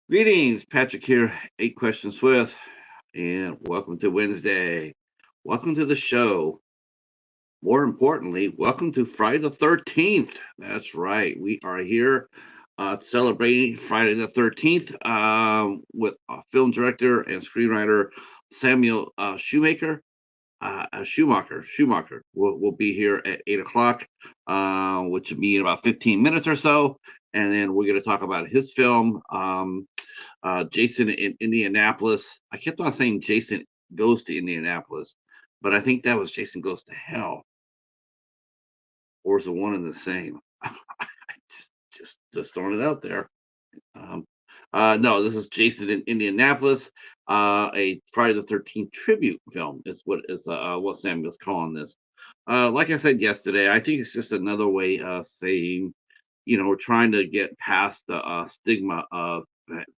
Greetings, Patrick here, 8 Questions with, and welcome to Wednesday. Welcome to the show. More importantly, welcome to Friday the 13th. That's right. We are here celebrating Friday the 13th with film director and screenwriter Samuel Schmucker will be here at 8 o'clock, which will be in about 15 minutes or so. And then we're going to talk about his film, Jason in Indianapolis. I kept on saying Jason Goes to Indianapolis, but I think that was Jason Goes to Hell, or is it one and the same? just throwing it out there. Um, no, this is Jason in Indianapolis, a Friday the 13th tribute film is what Samuel's calling this. Like I said yesterday, I think it's just another way of saying, we're trying to get past the stigma of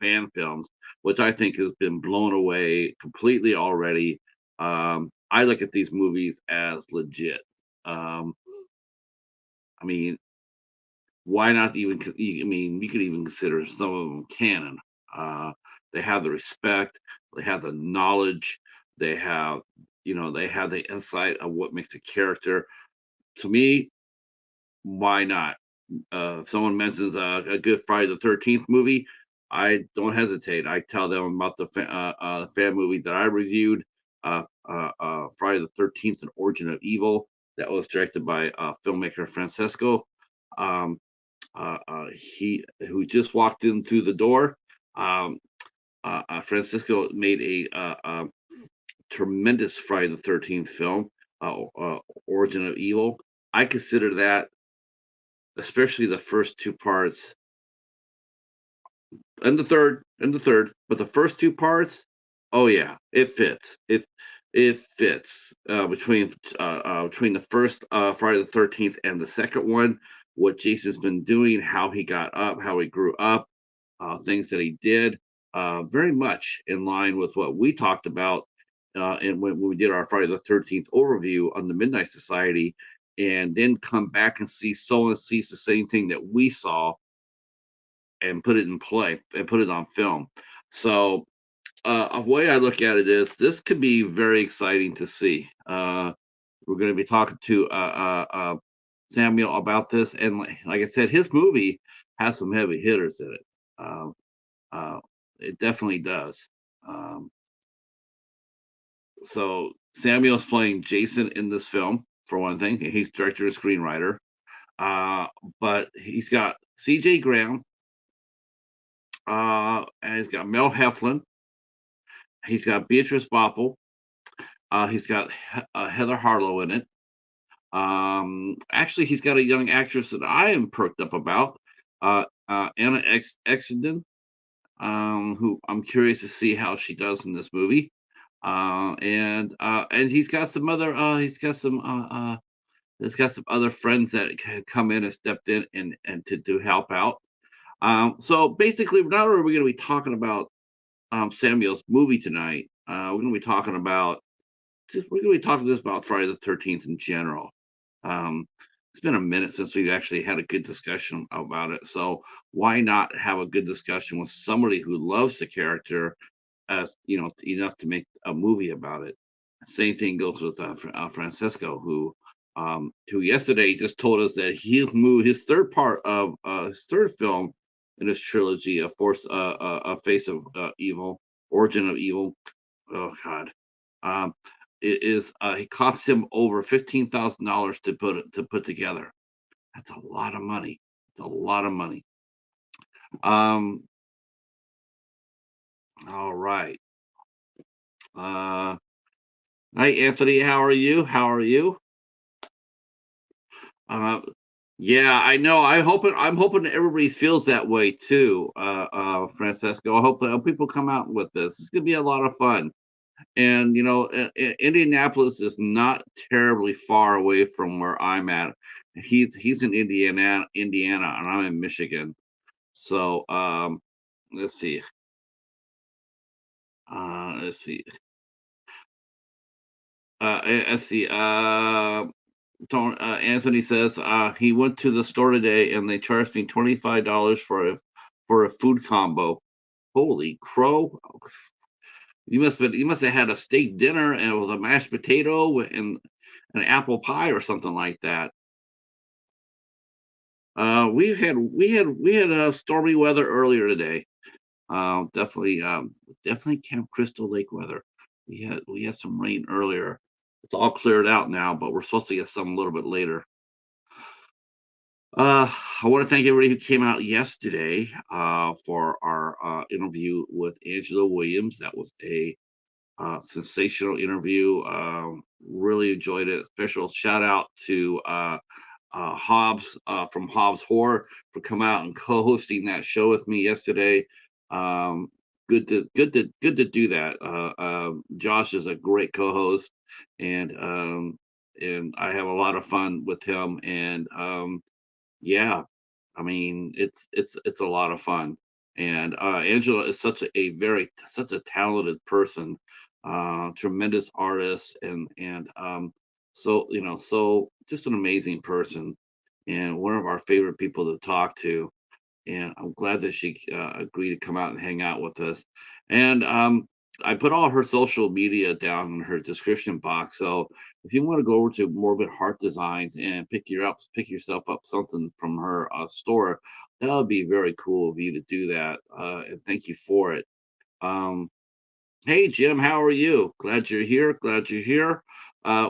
fan films, which I think has been blown away completely already. I look at these movies as legit. Um, I mean, why not even? I mean, you could even consider some of them canon. Uh, they have the respect, they have the knowledge, they have, they have the insight of what makes a character. To me, why not? If someone mentions a good Friday the 13th movie, I don't hesitate. I tell them about the fan movie that I reviewed, Friday the 13th: An Origin of Evil, that was directed by filmmaker Francesco. Um, he who just walked in through the door. Um, Francisco made a tremendous Friday the 13th film, Origin of Evil. I consider that, especially the first two parts and the third, but the first two parts, oh yeah, it fits. It fits between the first Friday the 13th and the second one. What Jason's been doing, how he got up, how he grew up, things that he did, very much in line with what we talked about, and when we did our Friday the 13th overview on the Midnight Society, and then come back and see someone sees the same thing that we saw and put it in play and put it on film. So a way I look at it is this could be very exciting to see. We're going to be talking to Samuel about this, and like I said, his movie has some heavy hitters in it. Uh, it definitely does. Um, so Samuel's playing Jason in this film for one thing. He's director and screenwriter, uh, but he's got C.J. Graham, and he's got Mel Heflin. He's got Beatrice Boepple. He's got Heather Harlow in it. Actually, he's got a young actress that I am perked up about, Anna Exenden, who I'm curious to see how she does in this movie. And he's got some other he's got some other friends that come in and stepped in and to help out. So basically, not only are we going to be talking about Samuel's movie tonight, we're going to be talking about we're going to be talking this about Friday the 13th in general. Um, it's been a minute since we've actually had a good discussion about it. So why not have a good discussion with somebody who loves the character, as enough to make a movie about it. Same thing goes with Francesco, who yesterday just told us that he'll move his third part of his third film in his trilogy, a Face of Evil, Origin of Evil. Oh God, um, it cost him over $15,000 to put together. That's a lot of money. It's a lot of money. Um, all right. Uh, Hi Anthony, how are you? How are you? Uh, yeah, I know. I'm hoping everybody feels that way too, Francesco. I hope people come out with this. It's gonna be a lot of fun. And Indianapolis is not terribly far away from where I'm at. He's in Indiana, and I'm in Michigan. So let's see. Let's see. Let's see. Anthony says he went to the store today and they charged me $25 for a food combo. Holy crow! You must have had a steak dinner and it was a mashed potato and an apple pie or something like that. We had stormy weather earlier today. Definitely Camp Crystal Lake weather. We had some rain earlier. It's all cleared out now, but we're supposed to get some a little bit later. I want to thank everybody who came out yesterday for our interview with Angela Williams. That was a sensational interview. Really enjoyed it. Special shout out to Hobbs from Hobbs Horror for coming out and co-hosting that show with me yesterday. Um, good to do that. Josh is a great co-host, and I have a lot of fun with him. And yeah, I mean it's a lot of fun. And Angela is such a talented person, tremendous artist, and so just an amazing person, and one of our favorite people to talk to. And I'm glad that she agreed to come out and hang out with us. And I put all her social media down in her description box. So if you want to go over to Morbid Heart Designs and pick yourself up something from her store, that would be very cool of you to do that. And thank you for it. Um, Hey Jim, how are you? Glad you're here. Glad you're here.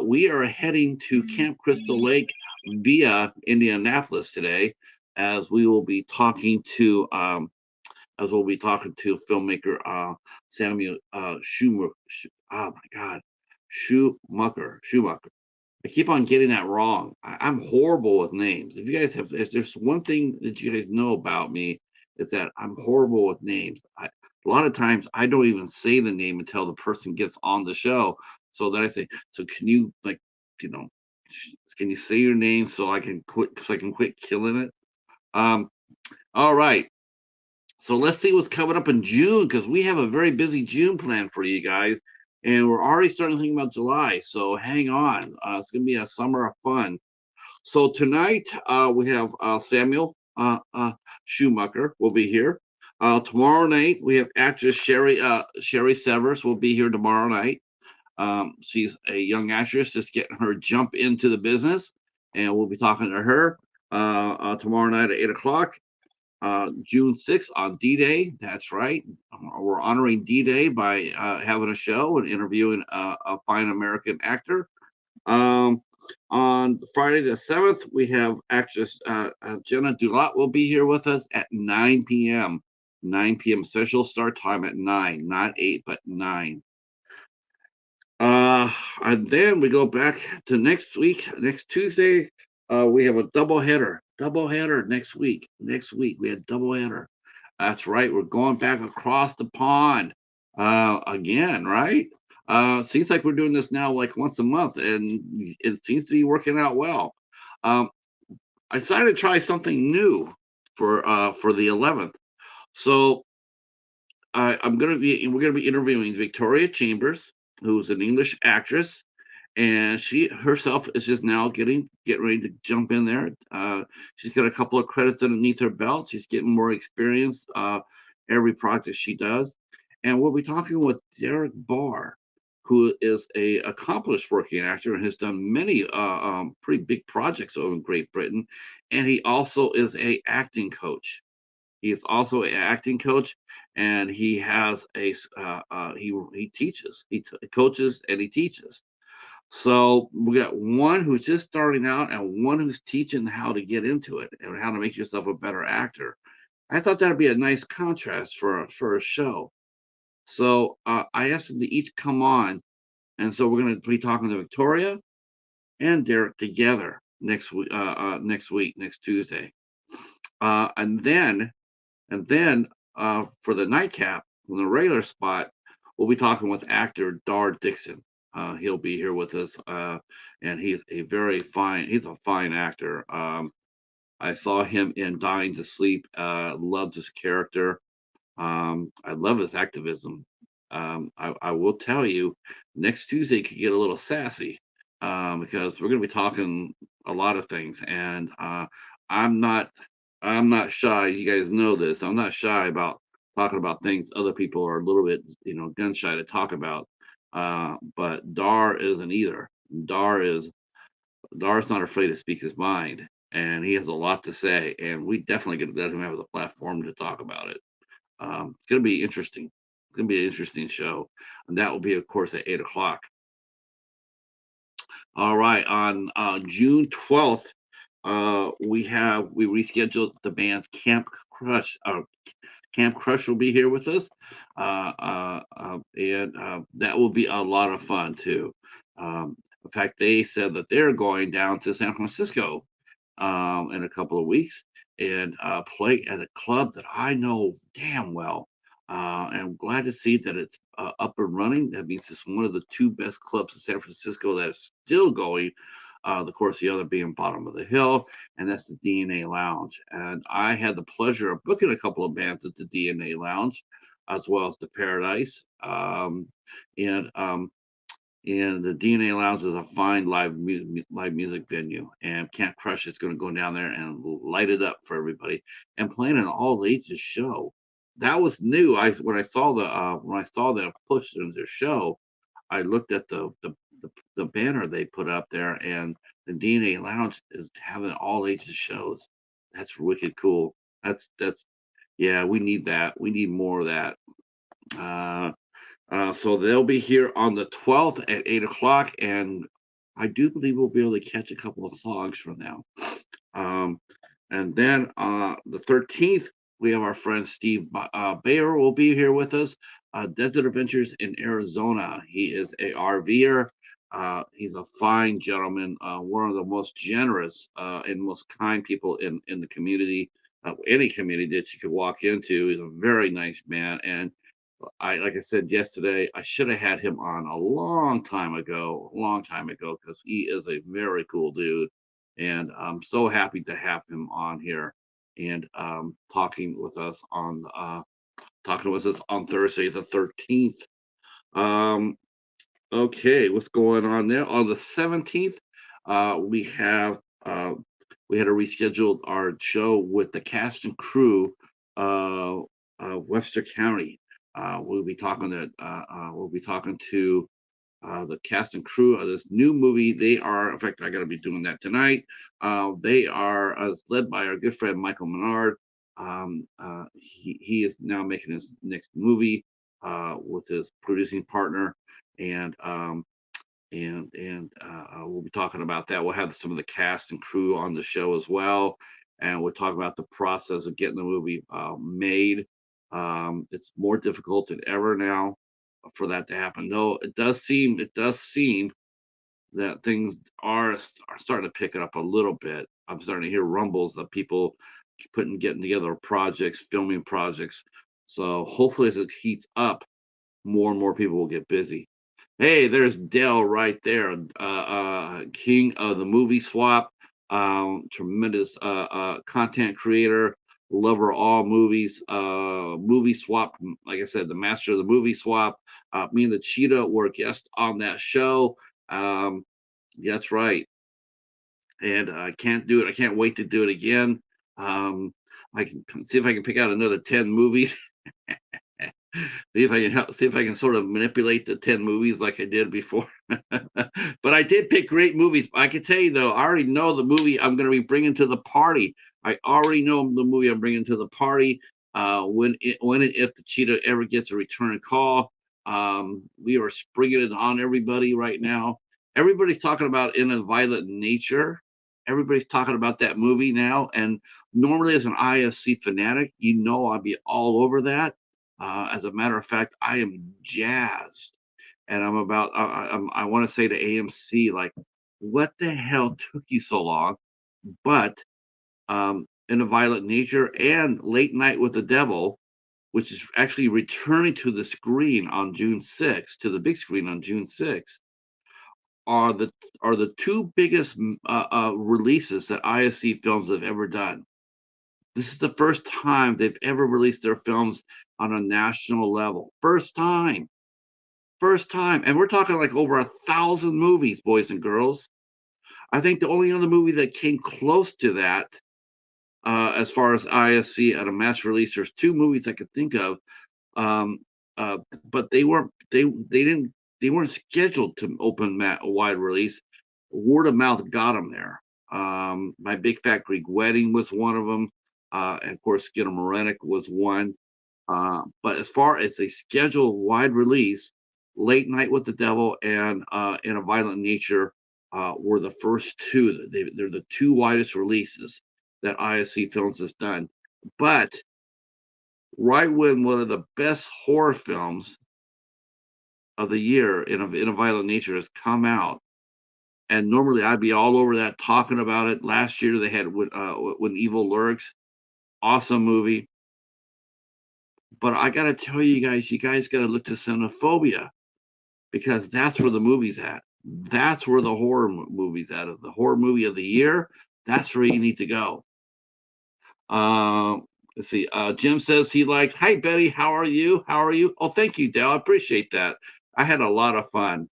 We are heading to Camp Crystal Lake via Indianapolis today, as we will be talking to filmmaker Samuel Schumer. Oh my God, Schmucker. I keep on getting that wrong. I'm horrible with names. If there's one thing that you guys know about me, is that I'm horrible with names. A lot of times I don't even say the name until the person gets on the show. So then I say, so can you you know, can you say your name so I can quit killing it? Um, all right. So let's see what's coming up in June because we have a very busy June plan for you guys, and we're already starting to think about July. So hang on, it's gonna be a summer of fun. So tonight we have Samuel Schmucker will be here. Tomorrow night we have actress Sherry Severs will be here tomorrow night. She's a young actress just getting her jump into the business, and we'll be talking to her tomorrow night at 8 o'clock. June 6th on D-Day. That's right. We're honoring D-Day by having a show and interviewing a fine American actor. Um, on Friday the 7th, we have actress Jenna Dulot will be here with us at 9 p.m. 9 p.m. Special start time at 9, not 8, but 9. And then we go back to next week, next Tuesday. We have a double header. Double header next week. Next week we had double header. That's right. We're going back across the pond again, right? Seems like we're doing this now like once a month, and it seems to be working out well. Um, I decided to try something new for the 11th. So we're gonna be interviewing Victoria Chambers, who's an English actress, and she herself is just now getting ready to jump in there. She's got a couple of credits underneath her belt. She's getting more experience every project she does, and we'll be talking with Derek Barr, who is a accomplished working actor and has done many pretty big projects over in Great Britain, and he also is a acting coach. He is also an acting coach, and he has he teaches, coaches, and he teaches. So we got one who's just starting out, and one who's teaching how to get into it and how to make yourself a better actor. I thought that'd be a nice contrast for a show. So I asked them to each come on, and so we're going to be talking to Victoria and Derek together next Tuesday, and then for the nightcap, on the regular spot, we'll be talking with actor Dar Dixon. He'll be here with us, and he's a fine actor. I saw him in Dying to Sleep. Loved his character. I love his activism. I will tell you, next Tuesday could get a little sassy because we're going to be talking a lot of things, and I'm not I'm not shy. You guys know this. I'm not shy about talking about things other people are a little bit, gun shy to talk about. But Dar isn't either. Dar is Dar's not afraid to speak his mind, and he has a lot to say, and we definitely going to let him have the platform to talk about it. It's going to be interesting. It's going to be an interesting show, and that will be, of course, at 8 o'clock. All right, on June 12th, we rescheduled the band Camp Crush. Camp Crush will be here with us, and that will be a lot of fun too. In fact, they said that they're going down to San Francisco in a couple of weeks and play at a club that I know damn well. And I'm glad to see that it's up and running. That means it's one of the two best clubs in San Francisco that is still going. Of course, the other being Bottom of the Hill, and that's the DNA Lounge. And I had the pleasure of booking a couple of bands at the DNA Lounge, as well as the Paradise. And and the DNA Lounge is a fine live music venue, and Camp Crush is going to go down there and light it up for everybody, and playing an all ages show. That was new. When I saw the push in their show, I looked at the banner they put up there, and the DNA Lounge is having all ages shows. That's wicked cool. That's Yeah, we need that. We need more of that. Uh, so they'll be here on the 12th at 8 o'clock, and I do believe we'll be able to catch a couple of songs from them. Um, and then the 13th, we have our friend Steve Bayer will be here with us. Desert Adventures in Arizona. He is a RVer. He's a fine gentleman, one of the most generous and most kind people in the community, any community that you could walk into. He's a very nice man, and like I said yesterday, I should have had him on a long time ago, because he is a very cool dude, and I'm so happy to have him on here and talking with us on Thursday the 13th. Um, okay, what's going on there? On the 17th, we had to reschedule our show with the cast and crew, Webster County. We'll be talking to the cast and crew of this new movie. In fact, I got to be doing that tonight. They are led by our good friend Michael Menard. He is now making his next movie with his producing partner, and we'll be talking about that. We'll have some of the cast and crew on the show as well, and we'll talk about the process of getting the movie made. It's more difficult than ever now for that to happen. Though it does seem that things are starting to pick it up a little bit. I'm starting to hear rumbles of people getting together projects, filming projects. So hopefully, as it heats up, more and more people will get busy. Hey, there's Dell right there, king of the movie swap, tremendous content creator, lover of all movies, movie swap. Like I said, the master of the movie swap. Me and the Cheetah were guests on that show. Um, that's right, and I can't do it. I can't wait to do it again. I can see if I can pick out another 10 movies. See if I can sort of manipulate the 10 movies like I did before. But I did pick great movies. I can tell you though, I already know the movie I'm going to be bringing to the party. I already know the movie I'm bringing to the party. If the Cheetah ever gets a return call, we are springing it on everybody right now. Everybody's talking about In a Violent Nature. Everybody's talking about that movie now. And normally, as an IFC fanatic, I'd be all over that. As a matter of fact, I am jazzed, and I want to say to AMC, like, what the hell took you so long? But In a Violent Nature and Late Night with the Devil, which is actually returning to the screen on June 6th, to the big screen on June 6th, are the two biggest releases that IFC Films have ever done. This is the first time they've ever released their films on a national level. First time. And we're talking like over 1,000 movies, boys and girls. I think the only other movie that came close to that as far as ISC at a mass release, there's two movies I could think of, um, but they weren't scheduled to open a wide release. Word of mouth got them there. My Big Fat Greek Wedding was one of them, and of course, Skinner Morenik was one. But as far as a scheduled wide release, Late Night with the Devil and In a Violent Nature were the first two. They're the two widest releases that ISC Films has done. But right when one of the best horror films of the year, In a Violent Nature, has come out, and normally I'd be all over that talking about it. Last year they had When Evil Lurks, awesome movie. But I gotta tell you guys gotta look to Cinephobia because that's where the movie's at. That's where the horror movie's at. The horror movie of the year. That's where you need to go. Let's see. Jim says he likes. Hi Betty, how are you? How are you? Oh, thank you, Dale. I appreciate that. I had a lot of fun.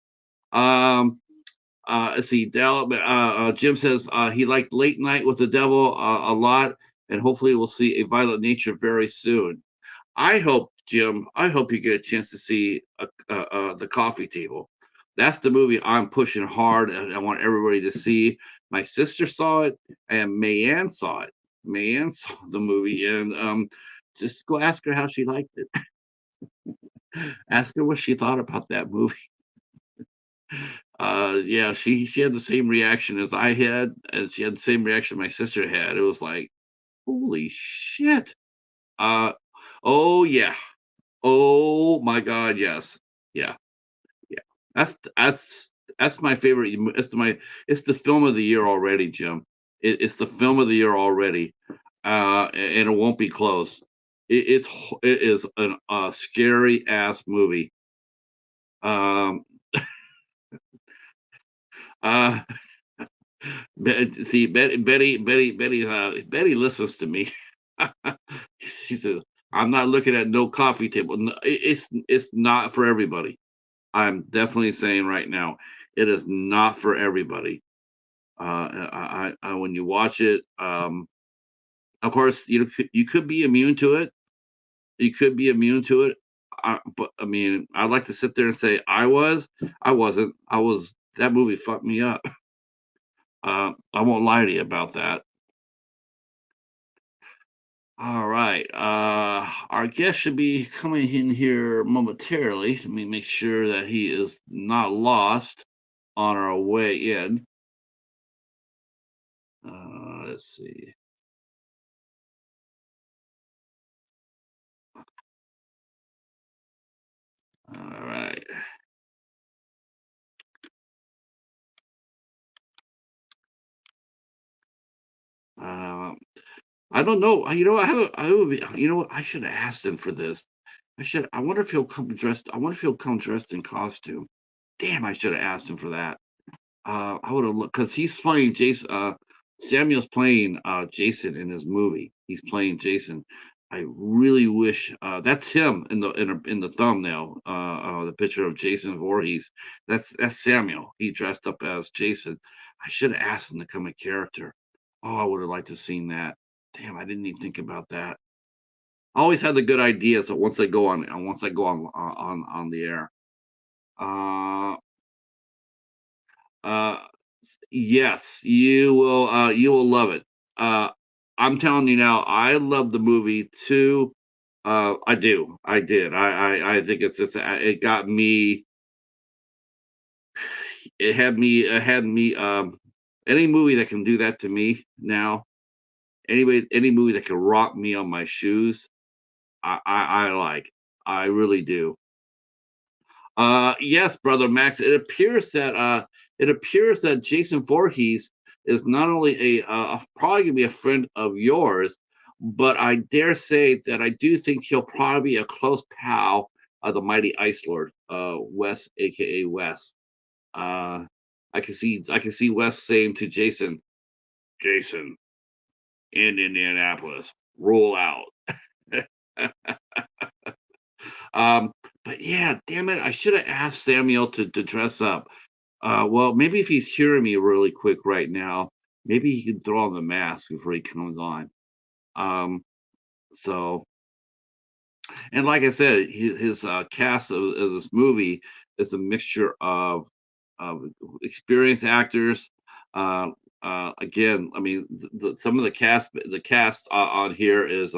Um, let's see. Dale. Jim says he liked Late Night with the Devil a lot, and hopefully we'll see a Violent Nature very soon. I hope, Jim, I hope you get a chance to see The Coffee Table. That's the movie I'm pushing hard, and I want everybody to see. My sister saw it, and Mayanne saw it. Mayanne saw the movie, and just go ask her how she liked it. Ask her what she thought about that movie. Yeah, she had the same reaction as I had, and she had the same reaction my sister had. It was like, holy shit. Uh, oh yeah, oh my god, yes. Yeah, yeah. That's my favorite. It's the film of the year already, Jim. It's the film of the year already. And it won't be close. It is an scary ass movie. Um uh See, Betty listens to me. She says, "I'm not looking at no coffee table." No, it's not for everybody. I'm definitely saying right now, it is not for everybody. When you watch it, of course, you could be immune to it. You could be immune to it. But I mean, I'd like to sit there and say I was. I wasn't. I was. That movie fucked me up. I won't lie to you about that. All right. Our guest should be coming in here momentarily. Let me make sure that he is not lost on our way in. Let's see. All right. Um, I don't know. You know, I would be, you know what? I should have asked him for this. I wonder if he'll come dressed. I wonder if he'll come dressed in costume. Damn, I should have asked him for that. I would have looked because he's playing Jason. Samuel's playing Jason in his movie. He's playing Jason. I really wish that's him in the thumbnail. The picture of Jason Voorhees. That's Samuel. He dressed up as Jason. I should have asked him to come a character. Oh, I would have liked to seen that. Damn, I didn't even think about that. I always had the good ideas. So once I go on the air. Uh, uh, Yes, you will love it. Uh, I'm telling you now, I love the movie too. I do. I did. I think it got me. It had me. Any movie that can do that to me now. Anyway, any movie that can rock me on my shoes, I like. I really do. Yes, brother Max. It appears that Jason Voorhees is not only probably gonna be a friend of yours, but I dare say that I do think he'll probably be a close pal of the mighty Ice Lord, Wes, aka Wes. Uh, I can see Wes saying to Jason, Jason, in Indianapolis, roll out. um, but yeah, damn it, I should have asked Samuel to dress up. Well, maybe if he's hearing me really quick right now, maybe he can throw on the mask before he comes on. So, and like I said, his cast of this movie is a mixture of experienced actors. Uh, Again, I mean, some of the cast on here is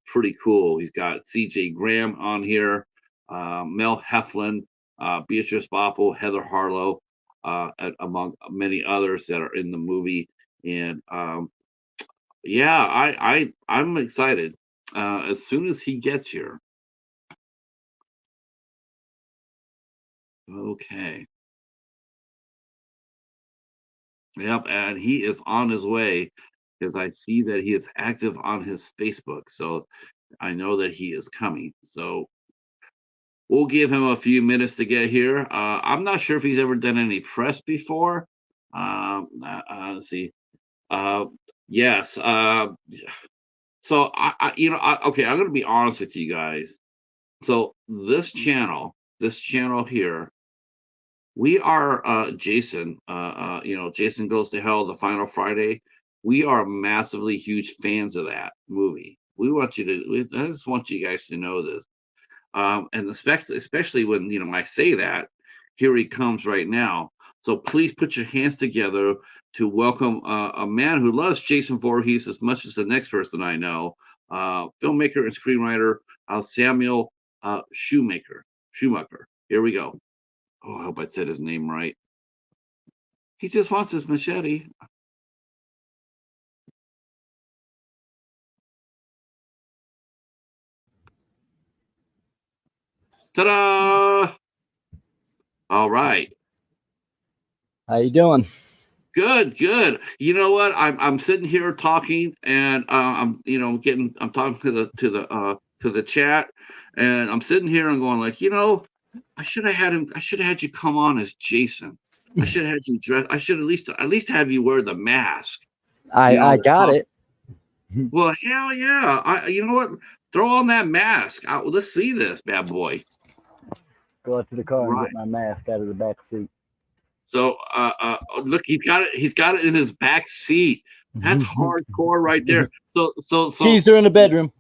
pretty cool. He's got C.J. Graham on here, Mel Heflin, Beatrice, Boepple, Heather Harlow, among many others that are in the movie. And yeah, I'm excited. As soon as he gets here, okay. Yep, and he is on his way because I see that he is active on his Facebook. So I know that he is coming. So we'll give him a few minutes to get here. I'm not sure if he's ever done any press before. Let's see. Uh, yes. So okay, I'm gonna be honest with you guys. So this channel here, we are Jason. Jason Goes to Hell, the Final Friday. We are massively huge fans of that movie. I just want you guys to know this. And especially when I say that, here he comes right now. So please put your hands together to welcome a man who loves Jason Voorhees as much as the next person I know, filmmaker and screenwriter Samuel Schmucker. Here we go. Oh, I hope I said his name right. He just wants his machete. Ta-da! All right. How you doing? Good, good. You know what? I'm sitting here talking, and I'm talking to the chat, and I'm sitting here and going like, I should have had him. I should have had you come on as Jason. I should have had you dress. I should at least have you wear the mask. I To got talk. it. Well, hell yeah. You know what? Throw on that mask. Let's see this bad boy. Go out to the car and Right. get my mask out of the back seat. So look, he's got it. He's got it in his back seat. That's hardcore right there. So Keys are in the bedroom.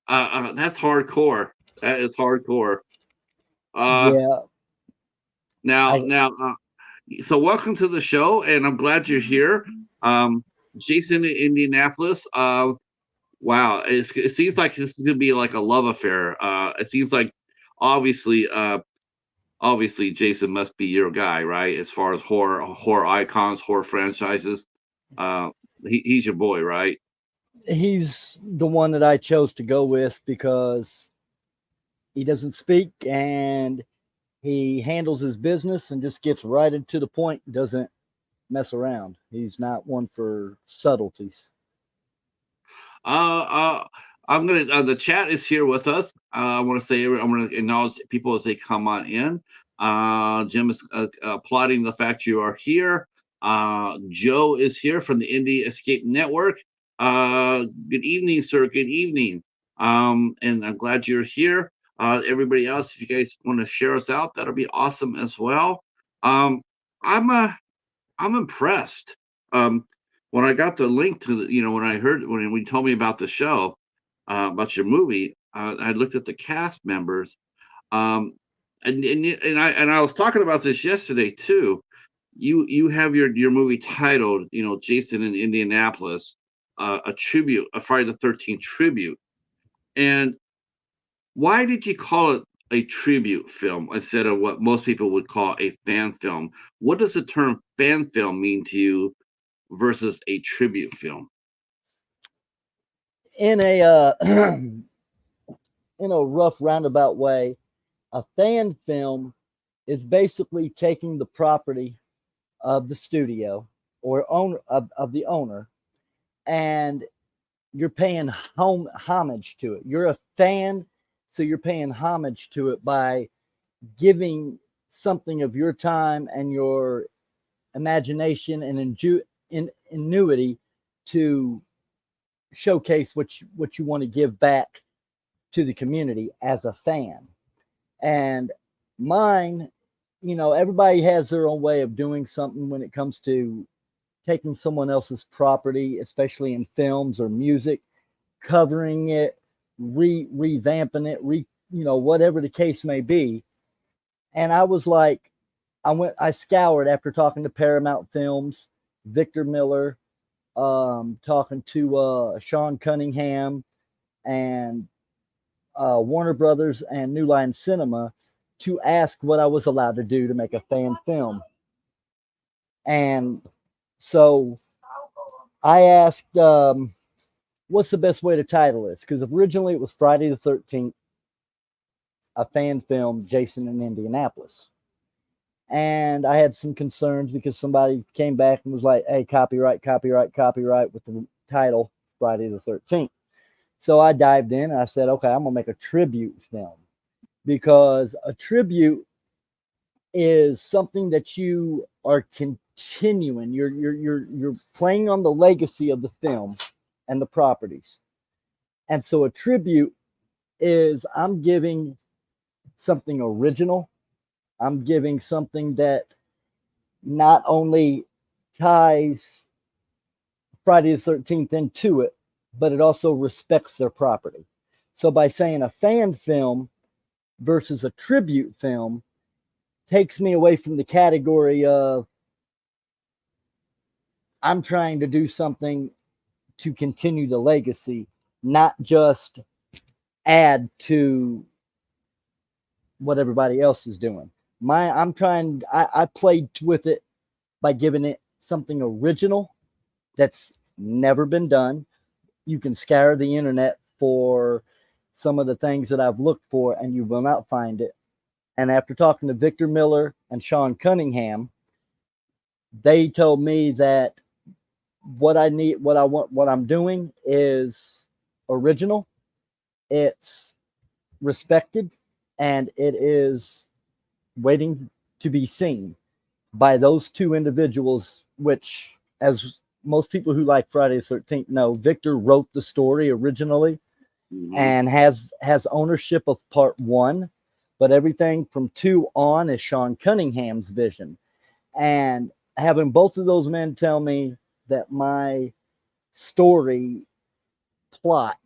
that's hardcore. That is hardcore. Uh, Yeah, now, I now, so welcome to the show, and I'm glad you're here. Jason in Indianapolis. Wow, it seems like this is gonna be like a love affair. It seems like obviously, obviously, Jason must be your guy, right? As far as horror icons, horror franchises. Uh, he's your boy, right? he's the one that I chose to go with because he doesn't speak and he handles his business and just gets right into the point. Doesn't mess around. He's not one for subtleties. Uh, uh, I'm gonna. The chat is here with us. I want to say I'm gonna acknowledge people as they come on in. Jim is applauding the fact you are here. Joe is here from the Indie Escape Network. Good evening, sir. Good evening. And I'm glad you're here. Everybody else, if you guys want to share us out, that'll be awesome as well. Um, I'm I'm impressed. Um, when I got the link to when I heard when we told me about the show, about your movie, I looked at the cast members, um, and I was talking about this yesterday too. You have your movie titled, Jason in Indianapolis, a tribute, a Friday the 13th tribute, and why did you call it a tribute film instead of what most people would call a fan film? What does the term fan film mean to you versus a tribute film? In a in a rough roundabout way, a fan film is basically taking the property of the studio or owner of the owner, and you're paying homage to it. You're a fan, so you're paying homage to it by giving something of your time and your imagination and ingenuity to showcase what you want to give back to the community as a fan. And mine, everybody has their own way of doing something when it comes to taking someone else's property, especially in films or music, covering it, revamping it, whatever the case may be. And I was like, I scoured after talking to Paramount Films, Victor Miller, talking to Sean Cunningham, and Warner Brothers and New Line Cinema to ask what I was allowed to do to make a fan film. And so I asked, what's the best way to title this? Because originally it was Friday the 13th, a fan film, Jason in Indianapolis. And I had some concerns because somebody came back and was like, hey, copyright, copyright, copyright with the title Friday the 13th. So I dived in and I said, okay, I'm going to make a tribute film, because a tribute is something that you are continuing. You're playing on the legacy of the film and the properties. And so a tribute is I'm giving something original. I'm giving something that not only ties Friday the 13th into it, but it also respects their property. So by saying a fan film versus a tribute film takes me away from the category of I'm trying to do something to continue the legacy, not just add to what everybody else is doing. I played with it by giving it something original that's never been done. You can scour the internet for some of the things that I've looked for, and you will not find it. And after talking to Victor Miller and Sean Cunningham, they told me that what I need, what I want, what I'm doing is original, it's respected, and it is waiting to be seen by those two individuals, which, as most people who like Friday the 13th know, Victor wrote the story originally and has ownership of part one, but everything from two on is Sean Cunningham's vision. And having both of those men tell me that my story plot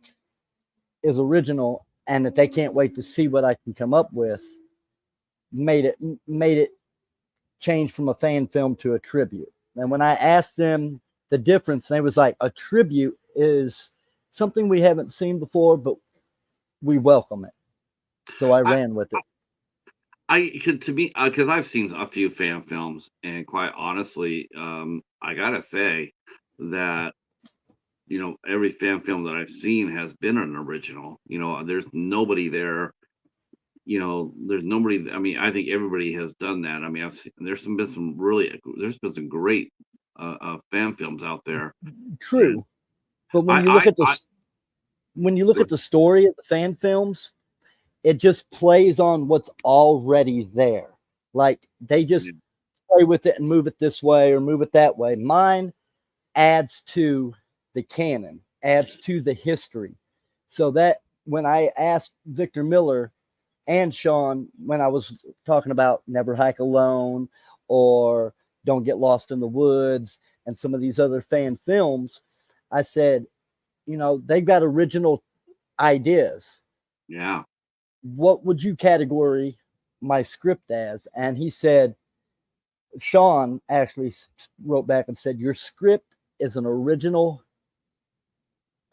is original and that they can't wait to see what I can come up with made it change from a fan film to a tribute. And when I asked them the difference, they was like, a tribute is something we haven't seen before, but we welcome it. So I ran with it. To me, because I've seen a few fan films, and quite honestly, I gotta say that every fan film that I've seen has been an original. There's nobody there. There's nobody. I mean, I think everybody has done that. I mean, there's been some great fan films out there. True, but when you look at at the story of the fan films, it just plays on what's already there. Like they just play with it and move it this way or move it that way. Mine adds to the canon, adds to the history. So that when I asked Victor Miller and Sean, when I was talking about Never Hike Alone or Don't Get Lost in the Woods and some of these other fan films, I said, they've got original ideas. Yeah. What would you category my script as? And he said, Sean actually wrote back and said, your script is an original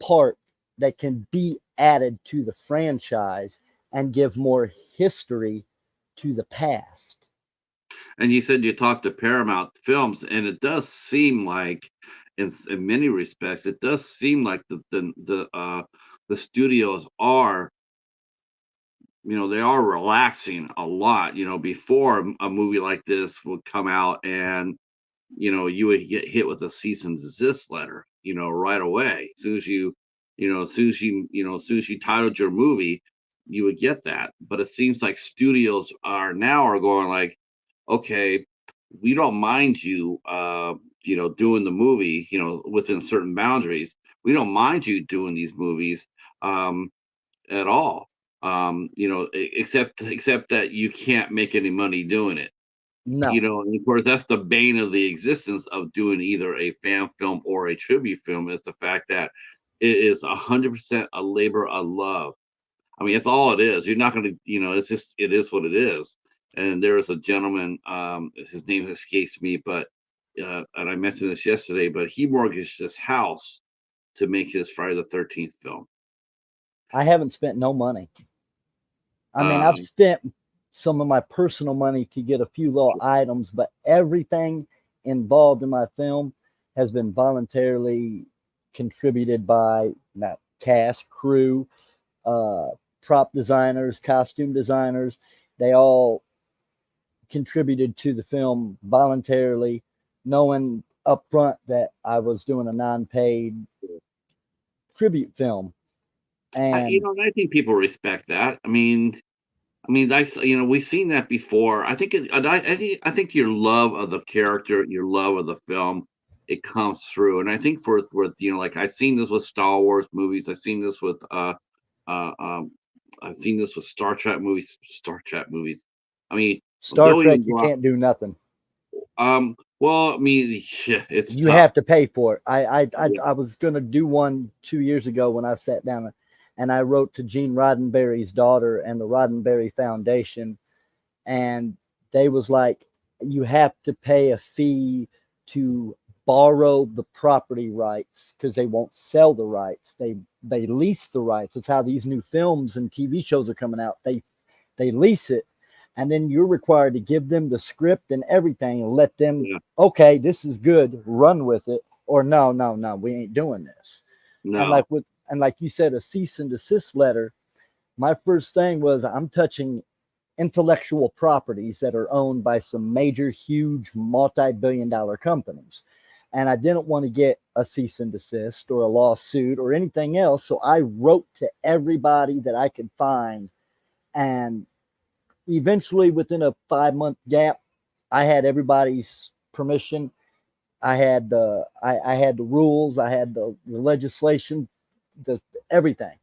part that can be added to the franchise and give more history to the past. And you said you talked to Paramount Films, and it does seem like, in many respects, it does seem like the studios are, they are relaxing a lot. Before a movie like this would come out, and you would get hit with a cease and desist letter, right away. As soon as you titled your movie, you would get that. But it seems like studios are going like, okay, we don't mind you, doing the movie, within certain boundaries. We don't mind you doing these movies, at all. Except that you can't make any money doing it. No. You know, and of course, that's the bane of the existence of doing either a fan film or a tribute film, is the fact that it is 100% a labor of love. I mean, it's all it is. You're not going to, you know, it's just, it is what it is. And there is a gentleman, his name escapes me, but, and I mentioned this yesterday, but he mortgaged his house to make his Friday the 13th film. I haven't spent no money. I mean, I've Um, spent some of my personal money to get a few little items, but everything involved in my film has been voluntarily contributed by that cast, crew, uh, prop designers, costume designers. They all contributed to the film voluntarily, knowing up front that I was doing a non-paid tribute film. you And know, and I think people respect that. You know, we've seen that before. I think, I think your love of the character, your love of the film, it comes through. And I think for you know, like I've seen this with Star Wars movies. Uh, um, I've seen this with Star Trek movies. Star Trek movies. I mean, Star they'll even Trek, you go out. can't do nothing. Well, I mean, yeah, it's You tough. have to pay for it. Yeah, I was gonna do one 2 years ago when I sat down and I wrote to Gene Roddenberry's daughter and the Roddenberry Foundation, and they was like, you have to pay a fee to borrow the property rights because they won't sell the rights. They lease the rights. It's how these new films and TV shows are coming out. They lease it, and then you're required to give them the script and everything and let them, yeah, okay, this is good, run with it, or no, no, no, we ain't doing this. And no, like you said, a cease and desist letter. My first thing was, I'm touching intellectual properties that are owned by some major, huge, multi-billion dollar companies. And I didn't want to get a cease and desist or a lawsuit or anything else. So I wrote to everybody that I could find. And eventually, within a 5 month gap, I had everybody's permission. I had the rules, I had the legislation, the everything.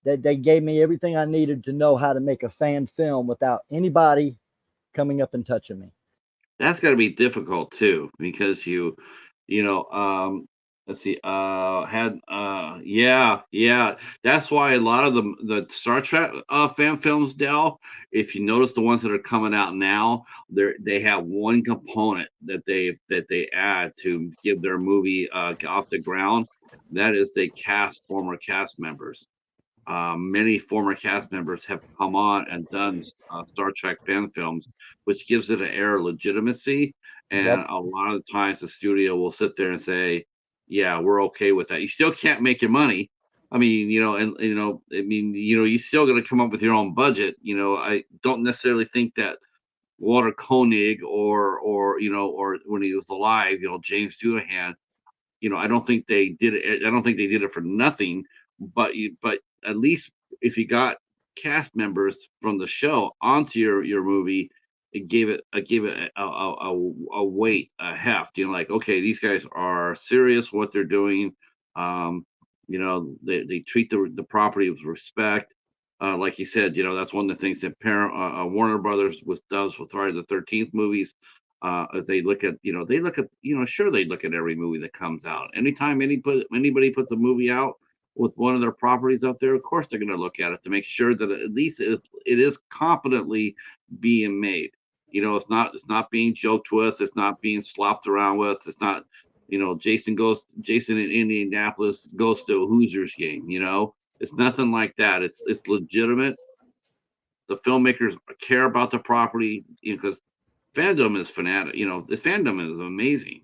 They gave me everything I needed to know how to make a fan film without anybody coming up and touching me. that's got to be difficult too, because you know, let's see, had, yeah, yeah. That's why a lot of the Star Trek fan films, Dell, if you notice the ones that are coming out now, they have one component that they add to give their movie off the ground. That is, they cast former cast members. Many former cast members have come on and done Star Trek fan films, which gives it an air of legitimacy. Yep. And a lot of times the studio will sit there and say, "Yeah, we're okay with that." You still can't make your money. I mean, you know, and you know, I mean, you know, you still got to come up with your own budget. You know, I don't necessarily think that Walter Koenig or you know, or when he was alive, you know, James Doohan, you know, I don't think they did it. I don't think they did it for nothing. But at least if you got cast members from the show onto your movie, it gave it a weight, a heft. You know, like, okay, these guys are serious what they're doing. Um, you know, they treat the property with respect. Like you said, you know, that's one of the things that Warner Brothers does with Friday the 13th movies. As they look at, you know, sure, they look at every movie that comes out. Anytime anybody puts a movie out with one of their properties up there, of course they're going to look at it to make sure that at least it is competently being made. You know, it's not being joked with, it's not being slopped around with, it's not, you know, Jason in Indianapolis goes to a Hoosiers game. You know, it's nothing like that. It's legitimate. The filmmakers care about the property, you know, because fandom is fanatic. You know, the fandom is amazing.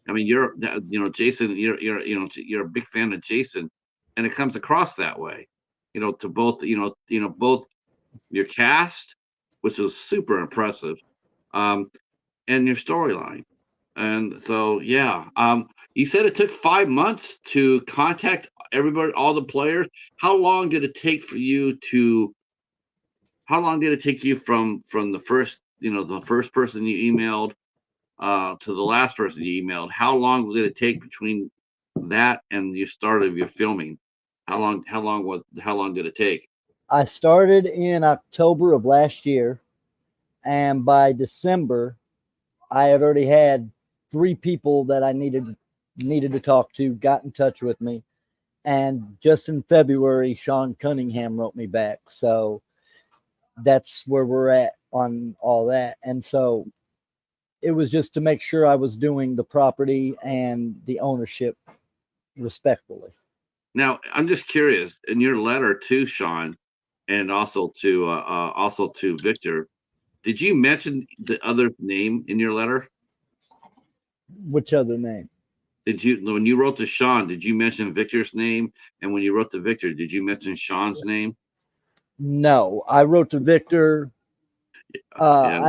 I mean, you know, Jason, you know, you're a big fan of Jason, and it comes across that way. You know, to both, both your cast, which is super impressive, um, and your storyline. And so, yeah, you said it took 5 months to contact everybody, all the players. How long did it take for you to How long did it take you from the first, the first person you emailed to the last person you emailed? How long did it take between that and you started your filming? How long did it take? I started in October of last year, and by December, I had already had 3 people that I needed to talk to, got in touch with me. And just in February, Sean Cunningham wrote me back. So that's where we're at on all that. And so it was just to make sure I was doing the property and the ownership respectfully. Now, I'm just curious, in your letter to Sean and also to Victor, did you mention the other name in your letter? Which other name? Did you, when you wrote to Sean, did you mention Victor's name? And when you wrote to Victor, did you mention Sean's name? No, I wrote to Victor. Yeah.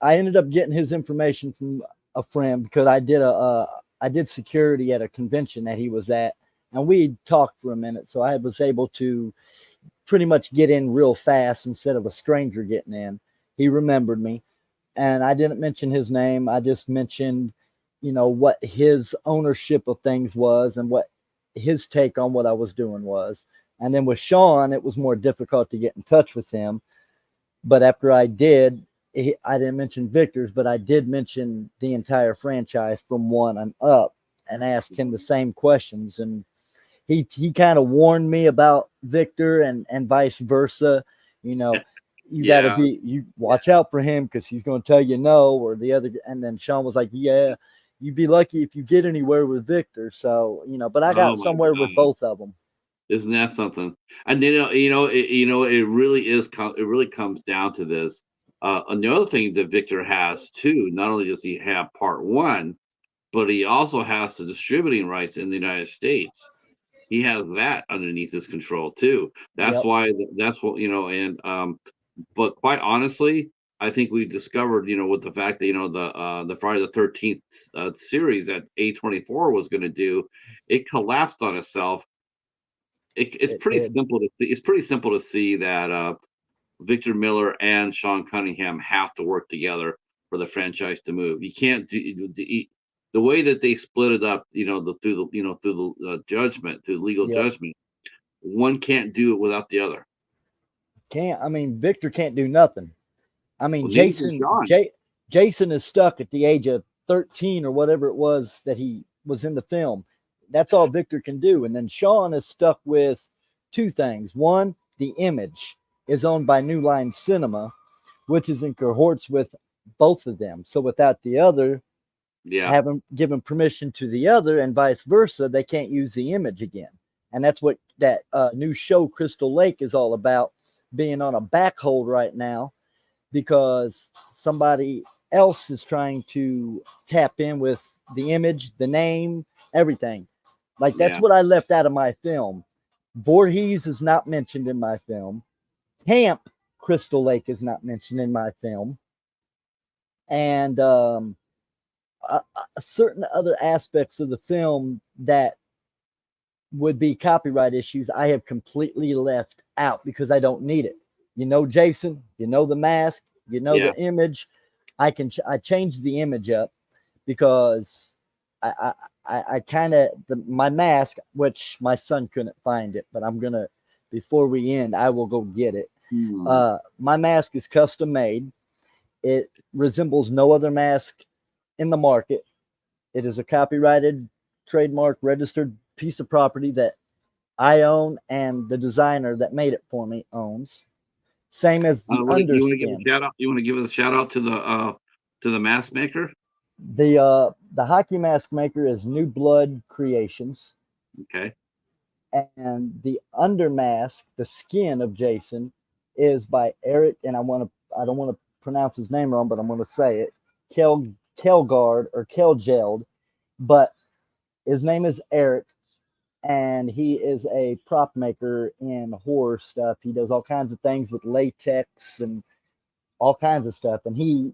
I ended up getting his information from a friend because I did security at a convention that he was at, and we talked for a minute. So I was able to pretty much get in real fast instead of a stranger getting in. He remembered me, and I didn't mention his name. I just mentioned, what his ownership of things was and what his take on what I was doing was. And then with Sean, it was more difficult to get in touch with him. But after I did, I didn't mention Victor's, but I did mention the entire franchise from one and up and asked him the same questions. And he kind of warned me about Victor and vice versa. You know, you got to Yeah. you watch out for him because he's going to tell you no or the other. And then Sean was like, yeah, you'd be lucky if you get anywhere with Victor. So, but I Oh got my somewhere with God. both of them. Isn't that something? And it really is. It really comes down to this. Another thing that Victor has too. Not only does he have part one, but he also has the distributing rights in the United States. He has that underneath his control too. That's Yep. why. That's what and but quite honestly, I think we discovered, with the fact that the Friday the 13th series that A24 was going to do, it collapsed on itself. It's It pretty did. simple to see. It's pretty simple to see that Victor Miller and Sean Cunningham have to work together for the franchise to move. You can't do the way that they split it up. Through the judgment, through legal Yep. judgment. One can't do it without the other. Can't. I mean, Victor can't do nothing. I mean, Well, neither can Sean. Jason is stuck at the age of 13 or whatever it was that he was in the film. That's all Victor can do. And then Sean is stuck with 2 things. One, the image is owned by New Line Cinema, which is in cohorts with both of them. So without the other, Yeah, haven't given permission to the other, and vice versa, they can't use the image again. And that's what that new show Crystal Lake is all about, being on a back hold right now because somebody else is trying to tap in with the image, the name, everything. Like that's yeah, what I left out of my film. Voorhees is not mentioned in my film. Camp Crystal Lake is not mentioned in my film. And certain other aspects of the film that would be copyright issues, I have completely left out because I don't need it. Jason, the mask, yeah. the image. I changed the image up because I kind of my mask, which my son couldn't find it, but I'm gonna before we end, I will go get it. Hmm. My mask is custom made. It resembles no other mask in the market. It is a copyrighted, trademark, registered piece of property that I own and the designer that made it for me owns. Same as the You want to give a underskin. shout out? You want to give a shout out to the mask maker? The hockey mask maker is New Blood Creations, Okay. and the under mask, the skin of Jason, is by Eric. And I don't want to pronounce his name wrong, but I'm going to say it. Kelgard or Kelgeld, but his name is Eric, and he is a prop maker in horror stuff. He does all kinds of things with latex and all kinds of stuff. And he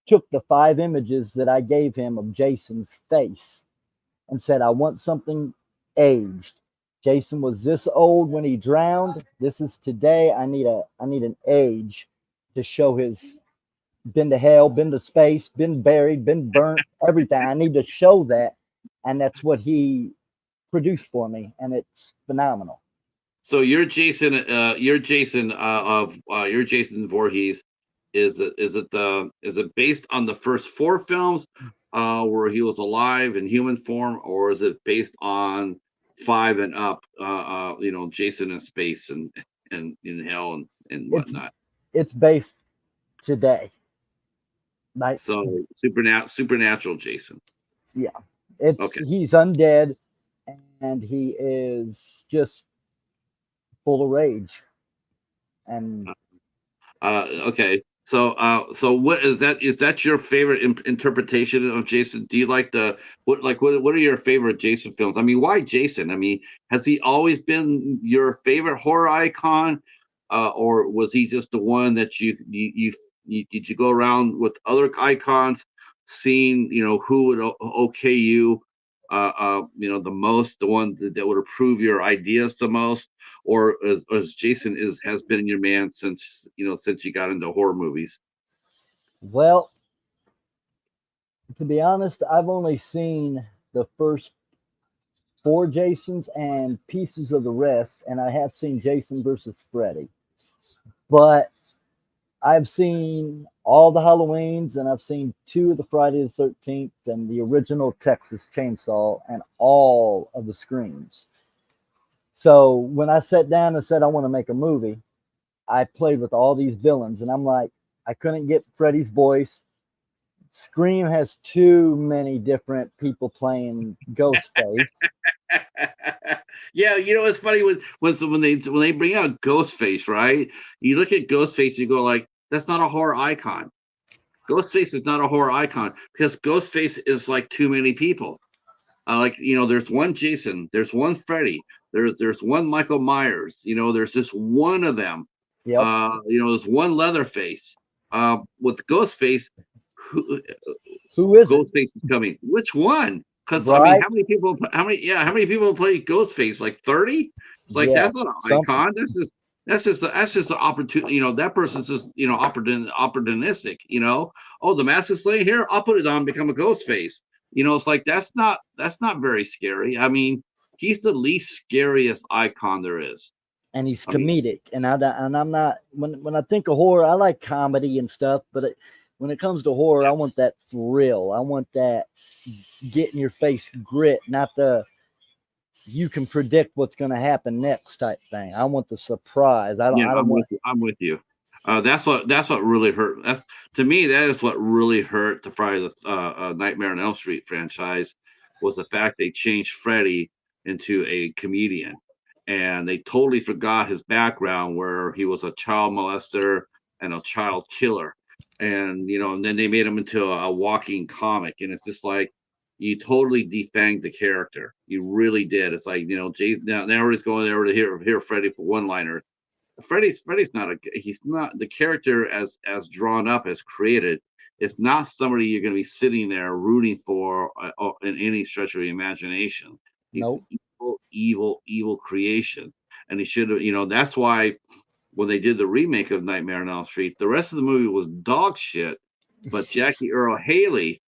took the 5 images that I gave him of Jason's face and said, I want something aged. Jason was this old when he drowned. This is today. I need an age to show his been to hell, been to space, been buried, been burnt, everything. I need to show that. And that's what he produced for me. And it's phenomenal. So you're Jason. You're Jason Voorhees, is it based on the first four films, where he was alive in human form, or is it based on five and up? Jason in space and in hell and It's whatnot. it's based today. Like, So supernatural Jason. yeah, it's Okay. he's undead, and he is just full of rage. And Okay. So what is that? Is that your favorite interpretation of Jason? Do you like what are your favorite Jason films? I mean, why Jason? I mean, has he always been your favorite horror icon, or was he just the one that did you go around with other icons, seeing who would okay you, the most, the one that would approve your ideas the most, or as Jason has been your man since you got into horror movies? well, to be honest, I've only seen the first four Jasons and pieces of the rest, and I have seen Jason versus Freddy. But I've seen all the Halloweens, and I've seen two of the Friday the 13th, and the original Texas Chainsaw, and all of the Screams. So when I sat down and said I want to make a movie, I played with all these villains, and I'm like, I couldn't get Freddy's voice. Scream has too many different people playing Ghostface. Yeah, it's funny when they bring out Ghostface, right? You look at Ghostface, you go like, that's not a horror icon. Ghostface is not a horror icon because Ghostface is like too many people. There's one Jason, there's one Freddy, there's one Michael Myers. There's just one of them. Yep. There's one Leatherface. With Ghostface, who, Who is it? Ghostface is coming. Which one? Because I mean, Right? how many people play Ghostface? Like 30? It's like Yeah. that's not an Something. icon. That's just the opportunity. That person's just opportunistic. Oh, the mask is laying here. I'll put it on, become a Ghostface. It's like that's not very scary. I mean, he's the least scariest icon there is. And he's I mean, comedic. And I'm not when I think of horror, I like comedy and stuff, but when it comes to horror, I want that thrill. I want that get in your face grit, not the you can predict what's going to happen next type thing. I want the surprise. yeah, I don't I'm with want you. I'm with you. That's what really hurt. That's To me, that is what really hurt the Friday the Nightmare on Elm Street franchise, was the fact they changed Freddy into a comedian, and they totally forgot his background, where he was a child molester and a child killer, and then they made him into a walking comic, and it's just like you totally defanged the character. You really did. It's like Jason. Now everybody's going there to hear Freddy for one liner. Freddy's not he's not the character as drawn up, as created. It's not somebody you're going to be sitting there rooting for, in any stretch of the imagination. He's nope. an evil creation, and he should have. That's why when they did the remake of Nightmare on Elm Street, the rest of the movie was dog shit. But Jackie Earl Haley,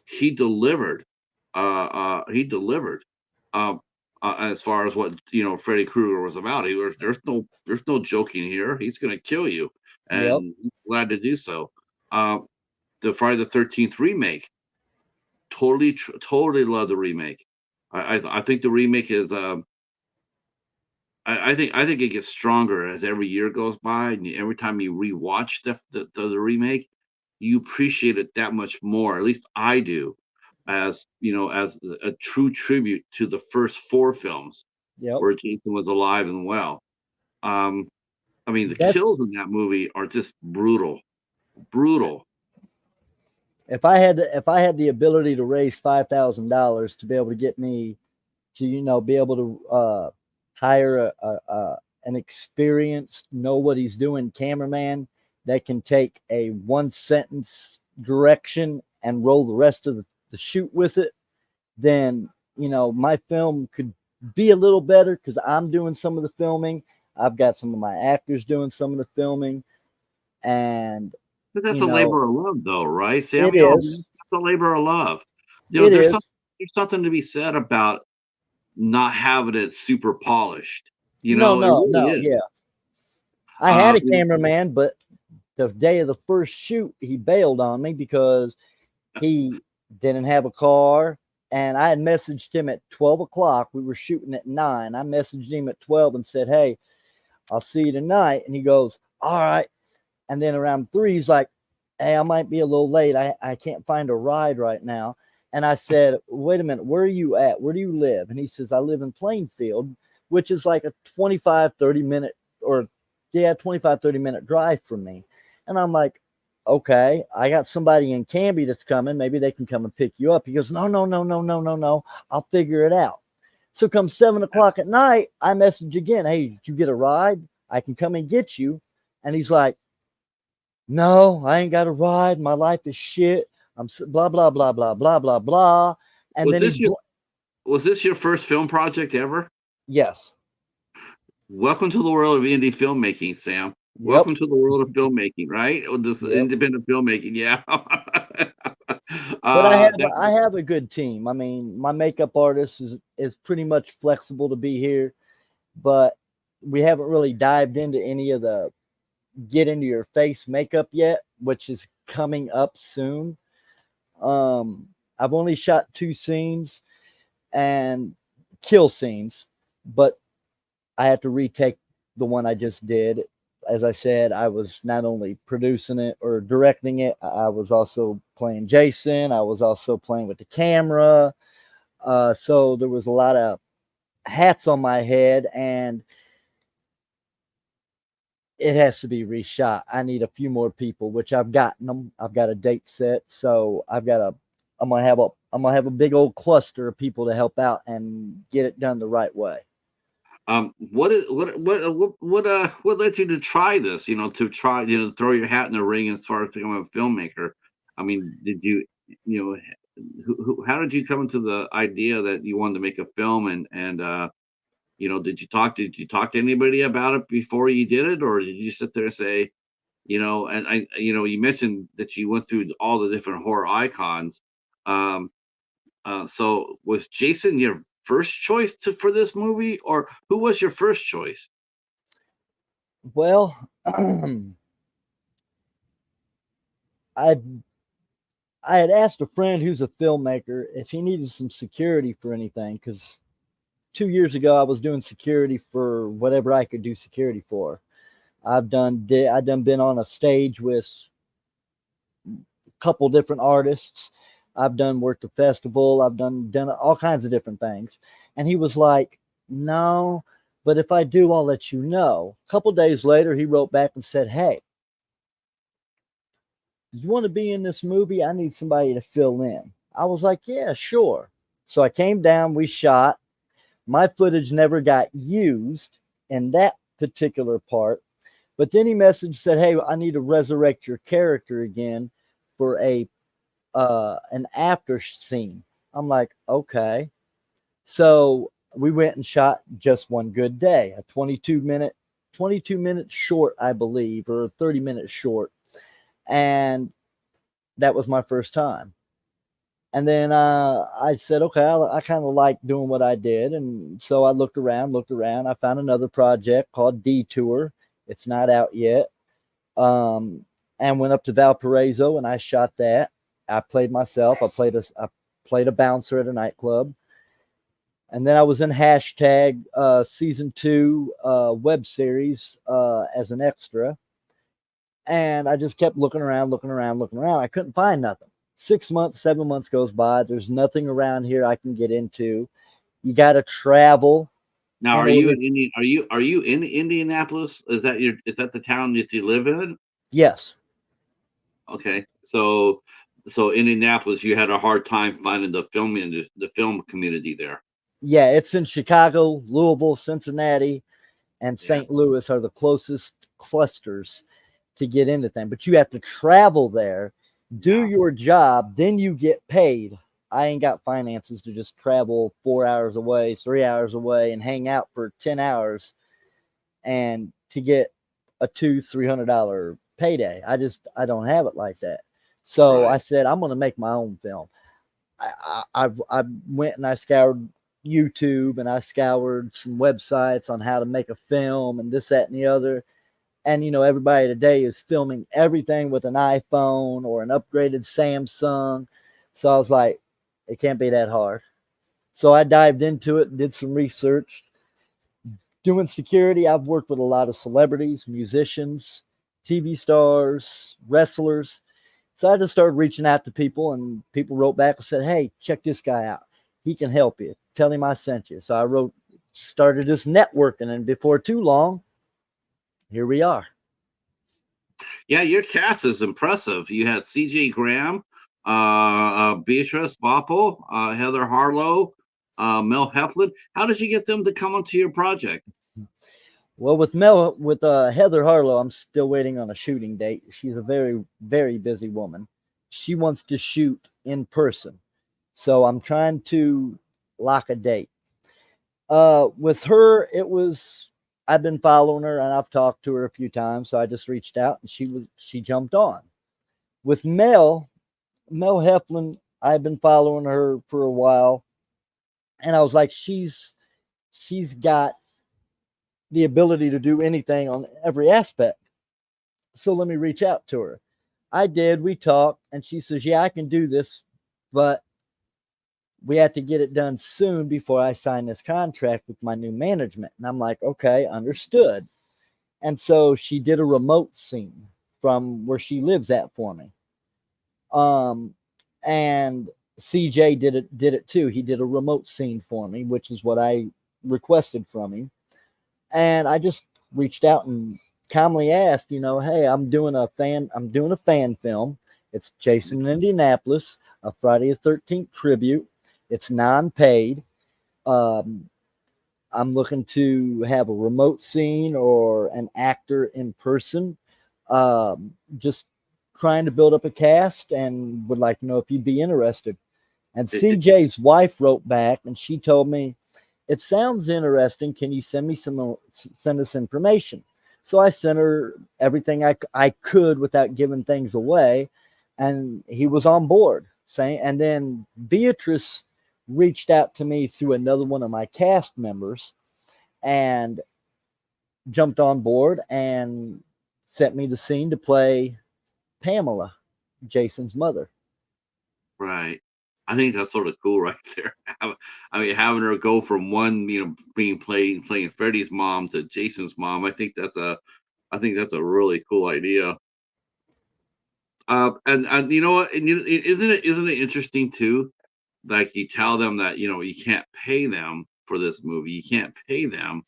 he delivered. He delivered. Um, as far as what Freddy Krueger was about. There's no joking here. He's going to kill you, Yep. and he's glad to do so. Uh, the Friday the 13th remake, totally love the remake. I think the remake is. I think it gets stronger as every year goes by, and every time you rewatch the remake, you appreciate it that much more. At least I do, as a true tribute to the first four films, Yep. where Jason was alive and well. Um, I mean, the That kills in that movie are just brutal, brutal. if I had the ability to raise $5,000 to be able to get me to be able to hire an experienced, know what he's doing cameraman that can take a one sentence direction and roll the rest of the shoot with it, then my film could be a little better because I'm doing some of the filming. I've got some of my actors doing some of the filming, and But that's you a know labor of love, though, right, it Samuel? is, That's a labor of love. it There's is. something to be said about not having it super polished. No, It no, really no, is. yeah. I had a Yeah. cameraman, but the day of the first shoot, he bailed on me because he didn't have a car. And I had messaged him at 12 o'clock. We were shooting at 9. I messaged him at 12 and said, "Hey, I'll see you tonight." And he goes, "All right." And then around 3, he's like, "Hey, I might be a little late. I can't find a ride right now." And I said, "Wait a minute, where are you at? Where do you live?" And he says, "I live in Plainfield," which is like a 25, 30 minute or, yeah, 25, 30 minute drive from me. And I'm like, "Okay, I got somebody in Canby that's coming. Maybe they can come and pick you up." He goes, "No, no, no, no, no, no, no. I'll figure it out." So come 7 o'clock at night, I message again, "Hey, did you get a ride? I can come and get you." And he's like, "No, I ain't got a ride. My life is shit. I'm blah, blah, blah, blah, blah, blah, blah." And Was then this your first film project ever? yes. Welcome to the world of indie filmmaking, Sam. Yep. Welcome to the world of filmmaking, right? With this Yep. independent filmmaking, yeah. But That I have a good team. I mean, my makeup artist is pretty much flexible to be here, but we haven't really dived into any of the get into your face makeup yet, which is coming up soon. I've only shot 2 scenes and kill scenes, but I have to retake the one I just did. As I said, I was not only producing it or directing it, I was also playing Jason. I was also playing with the camera. So there was a lot of hats on my head, and it has to be reshot. I need a few more people, which I've gotten them. I've got a date set, so I'm gonna have a big old cluster of people to help out and get it done the right way. what led you to try this? To try, throw your hat in the ring as far as becoming a filmmaker. I mean, did you, you know, how did you come into the idea that you wanted to make a film? And did you talk to anybody about it before you did it, or did you sit there and say, and you mentioned that you went through all the different horror icons. Um, so was Jason your first choice for this movie, or who was your first choice? Well, I I had asked a friend who's a filmmaker if he needed some security for anything because 2 years ago I was doing security for whatever I could do security for. I done been on a stage with a couple different artists. I've done worked a festival. I've done all kinds of different things. And he was like, "No, but if I do, I'll let you know." A couple days later, he wrote back and said, "Hey, you want to be in this movie? I need somebody to fill in." I was like, "Yeah, sure." So I came down, we shot. My footage never got used in that particular part. But then he messaged, said, "Hey, I need to resurrect your character again for a an after scene." I'm like, "Okay." So we went and shot Just One Good Day, a 22 minute short, I believe, or 30 minute short. And that was my first time. And then I said, "Okay, I kind of like doing what I did." And so I looked around, looked around. I found another project called Detour. It's not out yet. Um, and went up to Valparaiso and I shot that. I played myself. I played a bouncer at a nightclub. And then I was in hashtag season 2 web series as an extra. And I just kept looking around, looking around, looking around. I couldn't find nothing. 6 months, 7 months goes by. There's nothing around here I can get into. You got to travel Now, in are you order. in Indian? Are you in Indianapolis? Is that the town that you live in? Yes. Okay, so Indianapolis, you had a hard time finding the film community there. Yeah, it's in Chicago, Louisville, Cincinnati, and Yeah. St. Louis are the closest clusters to get into things. But you have to travel there, do Yeah. your job, then you get paid. I ain't got finances to just travel 4 hours away, 3 hours away, and hang out for 10 hours and to get a $200-300 payday. I don't have it like that. So I Right. said I'm going to make my own film. I went and I scoured YouTube and I scoured some websites on how to make a film and this, that, and the other. And everybody today is filming everything with an iPhone or an upgraded Samsung. So I was like, it can't be that hard. So I dived into it, did some research. Doing security, I've worked with a lot of celebrities, musicians, TV stars, wrestlers. So I just started reaching out to people, and people wrote back and said, hey, check this guy out. He can help you. Tell him I sent you. So I started this networking, and before too long, here we are. Yeah, your cast is impressive. You had C.J. Graham, Beatrice, Boepple, Heather Harlow, Mel Heflin. How did you get them to come onto your project? Well, with Heather Harlow, I'm still waiting on a shooting date. She's a very, very busy woman. She wants to shoot in person. So I'm trying to lock a date. With her, I've been following her and I've talked to her a few times. So I just reached out and she jumped on. With Mel Heflin, I've been following her for a while. And I was like, she's got the ability to do anything on every aspect. So let me reach out to her. I did. We talked, and she says, yeah, I can do this, but we have to get it done soon before I sign this contract with my new management. And I'm like, okay, understood. And so she did a remote scene from where she lives at for me. And CJ did it too. He did a remote scene for me, which is what I requested from him. And I just reached out and calmly asked, hey, I'm doing a fan film. It's Jason in Indianapolis, a Friday the 13th tribute. It's non-paid. I'm looking to have a remote scene or an actor in person. Just trying to build up a cast and would like to know if you'd be interested. And CJ's wife wrote back and she told me, it sounds interesting. Can you send us information? So I sent her everything I could without giving things away. And he was on board and then Beatrice reached out to me through another one of my cast members and jumped on board and sent me the scene to play Pamela, Jason's mother. Right. I think that's sort of cool right there. Having her go from one, playing Freddie's mom to Jason's mom. I think that's a really cool idea. And you know what? And isn't it interesting too? Like you tell them that you can't pay them for this movie. You can't pay them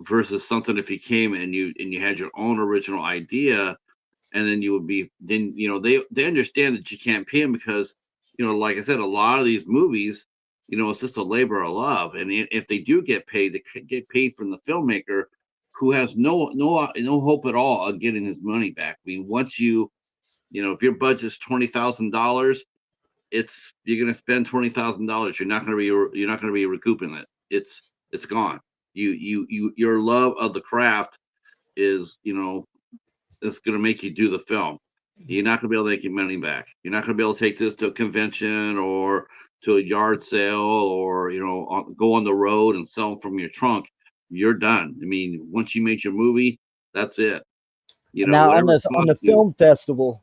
versus something if you came and you had your own original idea, and then you would be they understand that you can't pay them because like I said, a lot of these movies it's just a labor of love, and if they do get paid, they get paid from the filmmaker who has no hope at all of getting his money back. I mean, once if your budget's $20,000, you're going to spend $20,000. You're not going to be recouping it. It's gone. Your love of the craft is that's going to make you do the film. You're not going to be able to make your money back. You're not going to be able to take this to a convention or to a yard sale or go on the road and sell them from your trunk. You're done. I mean, once you make your movie, that's it. Now on the film festival,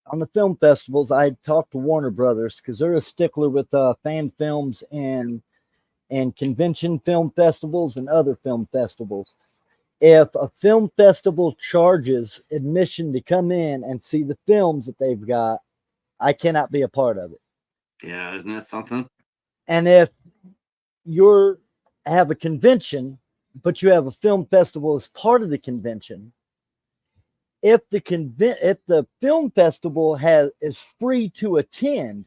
on the film festivals, I talked to Warner Brothers because they're a stickler with fan films and convention film festivals and other film festivals. If a film festival charges admission to come in and see the films that they've got, I cannot be a part of it. Yeah, isn't that something? And if you have a convention, but you have a film festival as part of the convention, if the film festival is free to attend,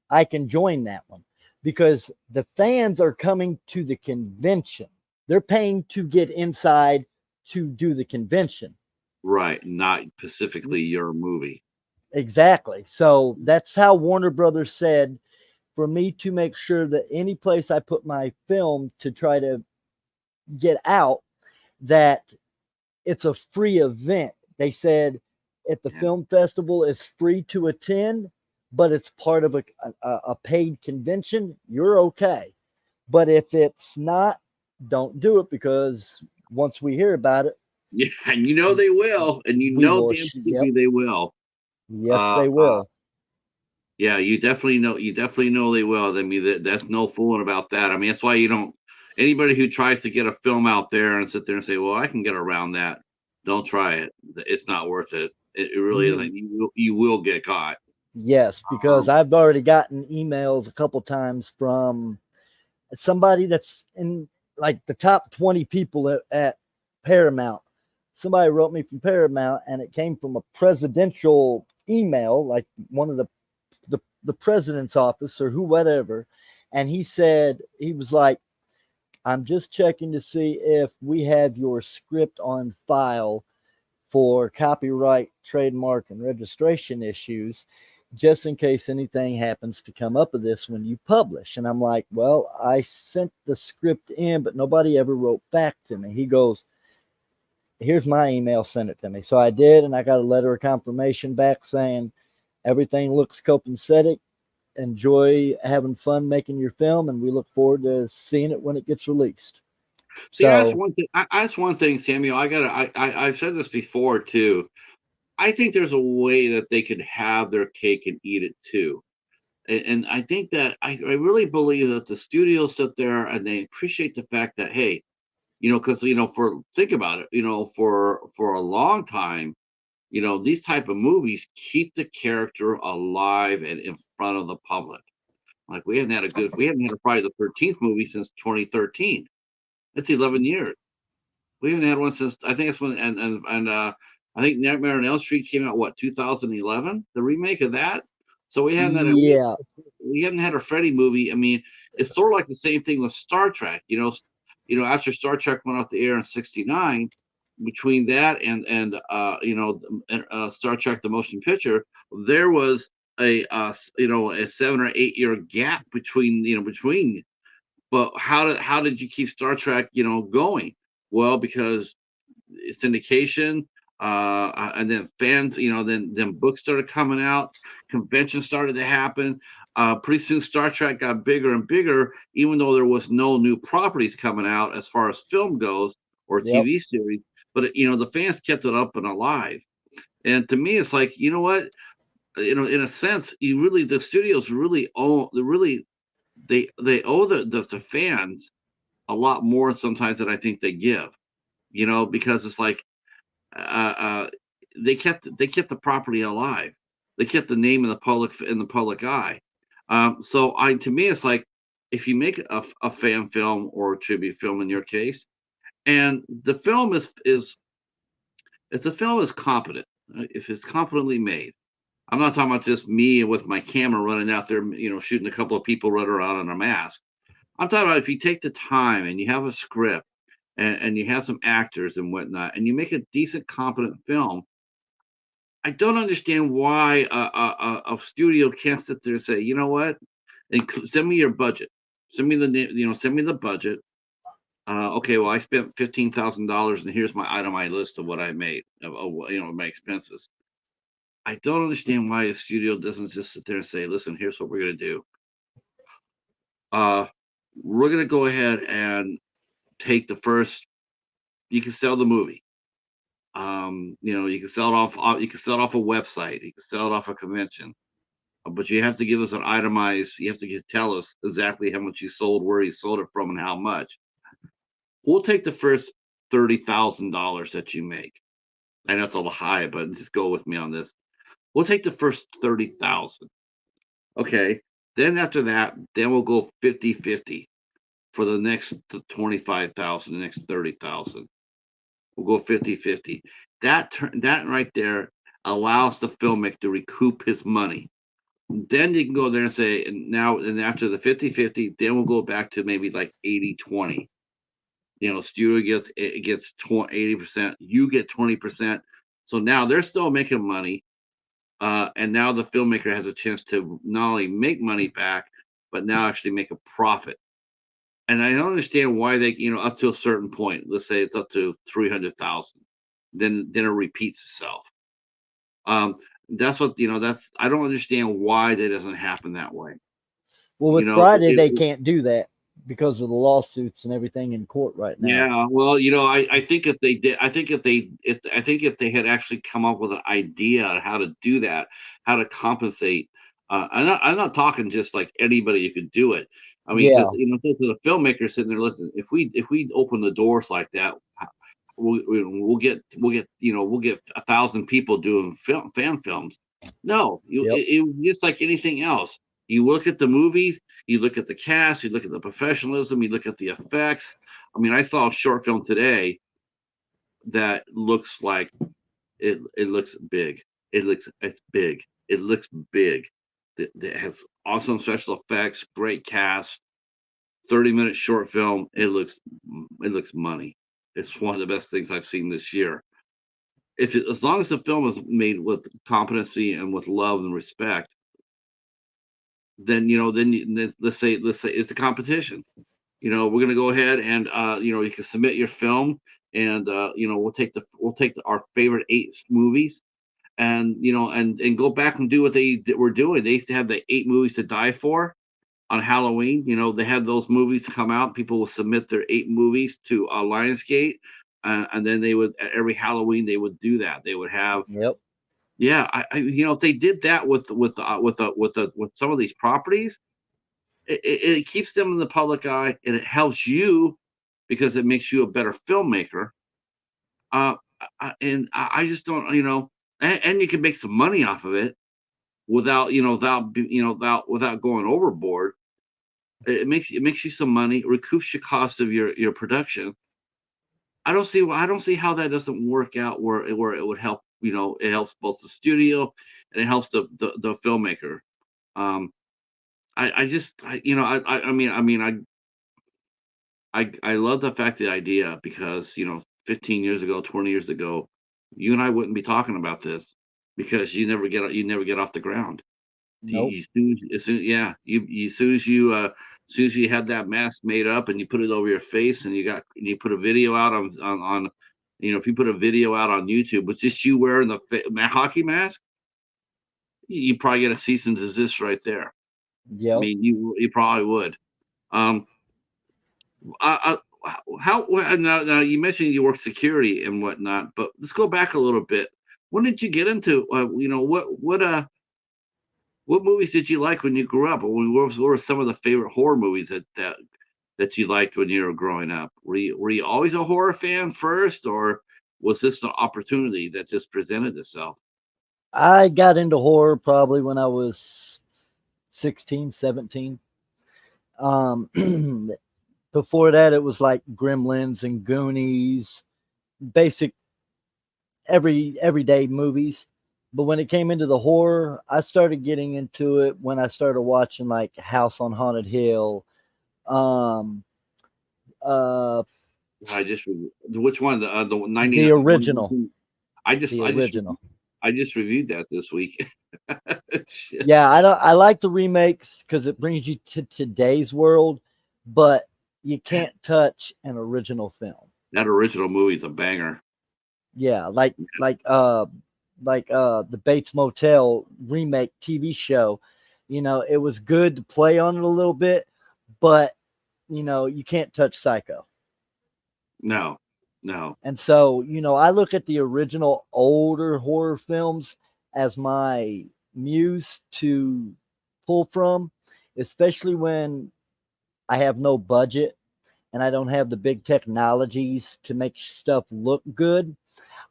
I can join that one because the fans are coming to the convention. They're paying to get inside to do the convention. Right, not specifically your movie. Exactly. So that's how Warner Brothers said for me to make sure that any place I put my film to try to get out, that it's a free event. They said if the film festival is free to attend, but it's part of a paid convention, you're okay. But if it's not, don't do it because once we hear about it, Yeah, and you know they will, and you We know will. damn Yep. Snoopy they will. Yes, Uh, they uh, will. yeah, you definitely know. You definitely know they will. I mean, that's no fooling about that. I mean, that's why you don't. Anybody who tries to get a film out there and sit there and say, "Well, I can get around that," don't try it. It's not worth it. It really Mhm. isn't. You will get caught. Yes, because Um, I've already gotten emails a couple times from somebody that's in like the top 20 people at Paramount. Somebody wrote me from Paramount, and it came from a presidential email, like one of the president's office or who, whatever. And he said, he was like, I'm just checking to see if we have your script on file for copyright, trademark, and registration issues, just in case anything happens to come up with this when you publish. And I'm like, well, I sent the script in, but nobody ever wrote back to me. He goes, here's my email, send it to me. So I did, and I got a letter of confirmation back saying everything looks copacetic. Enjoy having fun making your film, and we look forward to seeing it when it gets released. See, that's So, one thing. That's one thing, Samuel. I've said this before too. I think there's a way that they could have their cake and eat it too. And I think that I really believe that the studios sit there and they appreciate the fact that, hey, because for think about it, for a long time, these type of movies keep the character alive and in front of the public. Like we haven't had a Friday the 13th movie since 2013. That's 11 years. We haven't had one since I think it's when and I think Nightmare on Elm Street came out what 2011, the remake of that. So we haven't had a yeah, we haven't had a Freddy movie. I mean, it's sort of like the same thing with Star Trek. After Star Trek went off the air in '69, between that and Star Trek the motion picture, there was a 7 or 8 year gap between. But how did you keep Star Trek going? Well, because syndication, and then fans, then books started coming out, conventions started to happen. Pretty soon, Star Trek got bigger and bigger, even though there was no new properties coming out as far as film goes or yep. TV series. But the fans kept it up and alive. And to me, it's like what, in a sense, the studios really owe they owe the fans a lot more sometimes than I think they give. Because it's like uh, uh, they kept the property alive. They kept the name in the public eye. So to me, it's like if you make a fan film or a tribute film in your case, and the film is if the film is competent, if it's competently made. I'm not talking about just me with my camera running out there, shooting a couple of people running around in a mask. I'm talking about if you take the time and you have a script and you have some actors and whatnot, and you make a decent, competent film. I don't understand why a studio can't sit there and say, you know what, and send me your budget, send me send me the budget. Okay, well, I spent $15,000, and here's my itemized list of what I made, of my expenses. I don't understand why a studio doesn't just sit there and say, listen, here's what we're gonna do. Uh, we're gonna go ahead and take the first. You can sell the movie. You can sell it off. You can sell it off a website. You can sell it off a convention. But you have to give us an itemized. You have to tell us exactly how much you sold, where you sold it from, and how much. We'll take the first $30,000 that you make. I know it's a little high, but just go with me on this. We'll take the first 30,000. Okay. Then after that, then we'll go 50-50 for the next 25,000, the next 30,000. We'll go 50-50. That right there allows the filmmaker to recoup his money. Then you can go there and say, and after the 50-50, then we'll go back to maybe like 80-20. Studio gets 80%, you get 20%. So now they're still making money. And now the filmmaker has a chance to not only make money back, but now actually make a profit. And I don't understand why they, up to a certain point, let's say it's up to 300,000, then it repeats itself. Um, that's what That's I don't understand why that doesn't happen that way. Well, You with know, Friday, they can't do that. because of the lawsuits and everything in court right now. Yeah, well, I think if they did, I think if they had actually come up with an idea on how to do that, how to compensate. I'm not talking just like anybody who could do it. I mean, Yeah. because there's a filmmaker sitting there listening. If we open the doors like that, we'll get 1,000 people doing fan films. No, Yep. just like anything else. You look at the movies, you look at the cast, you look at the professionalism, you look at the effects. I mean, I saw a short film today that looks like it looks big. It's big. It looks big. It has awesome special effects, great cast, 30-minute short film. It looks money. It's one of the best things I've seen this year. As long as the film is made with competency and with love and respect, then let's say it's a competition. We're going to go ahead and you can submit your film, and we'll take our favorite 8 movies, and and go back and do what they were doing. They used to have the 8 movies to die for on Halloween. They had those movies come out. People will submit their 8 movies to Lionsgate, and then they would, every Halloween they would do that. They would have, Yep. yeah. If they did that with some of these properties, it keeps them in the public eye, and it helps you because it makes you a better filmmaker. Uh, and I just don't, and you can make some money off of it without going overboard. It makes you some money, recoups your cost of your production. I don't see how that doesn't work out where it would help. It helps both the studio and it helps the filmmaker. Um, I just I love the fact the idea because 15 years ago, 20 years ago, you and I wouldn't be talking about this because you never get off the ground. Nope. As soon as you had that mask made up and you put it over your face and you put a video out on if you put a video out on YouTube with just you wearing the hockey mask, you probably get a cease and desist right there. I Yep. mean, you probably would. Um, I, now you mentioned you work security and whatnot, but let's go back a little bit. When did you get into what movies did you like when you grew up? Or what were some of the favorite horror movies that you liked when you were growing up? Were you always a horror fan first, or was this an opportunity that just presented itself? I got into horror probably when I was 16, 17. Um, before that, it was like Gremlins and Goonies, basic everyday movies. But when it came into the horror, I started getting into it when I started watching like House on Haunted Hill. Um, uh, Which one? The the 99. original, I just the I just original. I just reviewed that this week. Shit. Yeah, I don't. I like the remakes because it brings you to today's world, but you can't touch an original film. That original movie is a banger. Yeah, the Bates Motel remake TV show. It was good to play on it a little bit, but you can't touch Psycho. No, no. And so, I look at the original older horror films as my muse to pull from, especially when I have no budget and I don't have the big technologies to make stuff look good.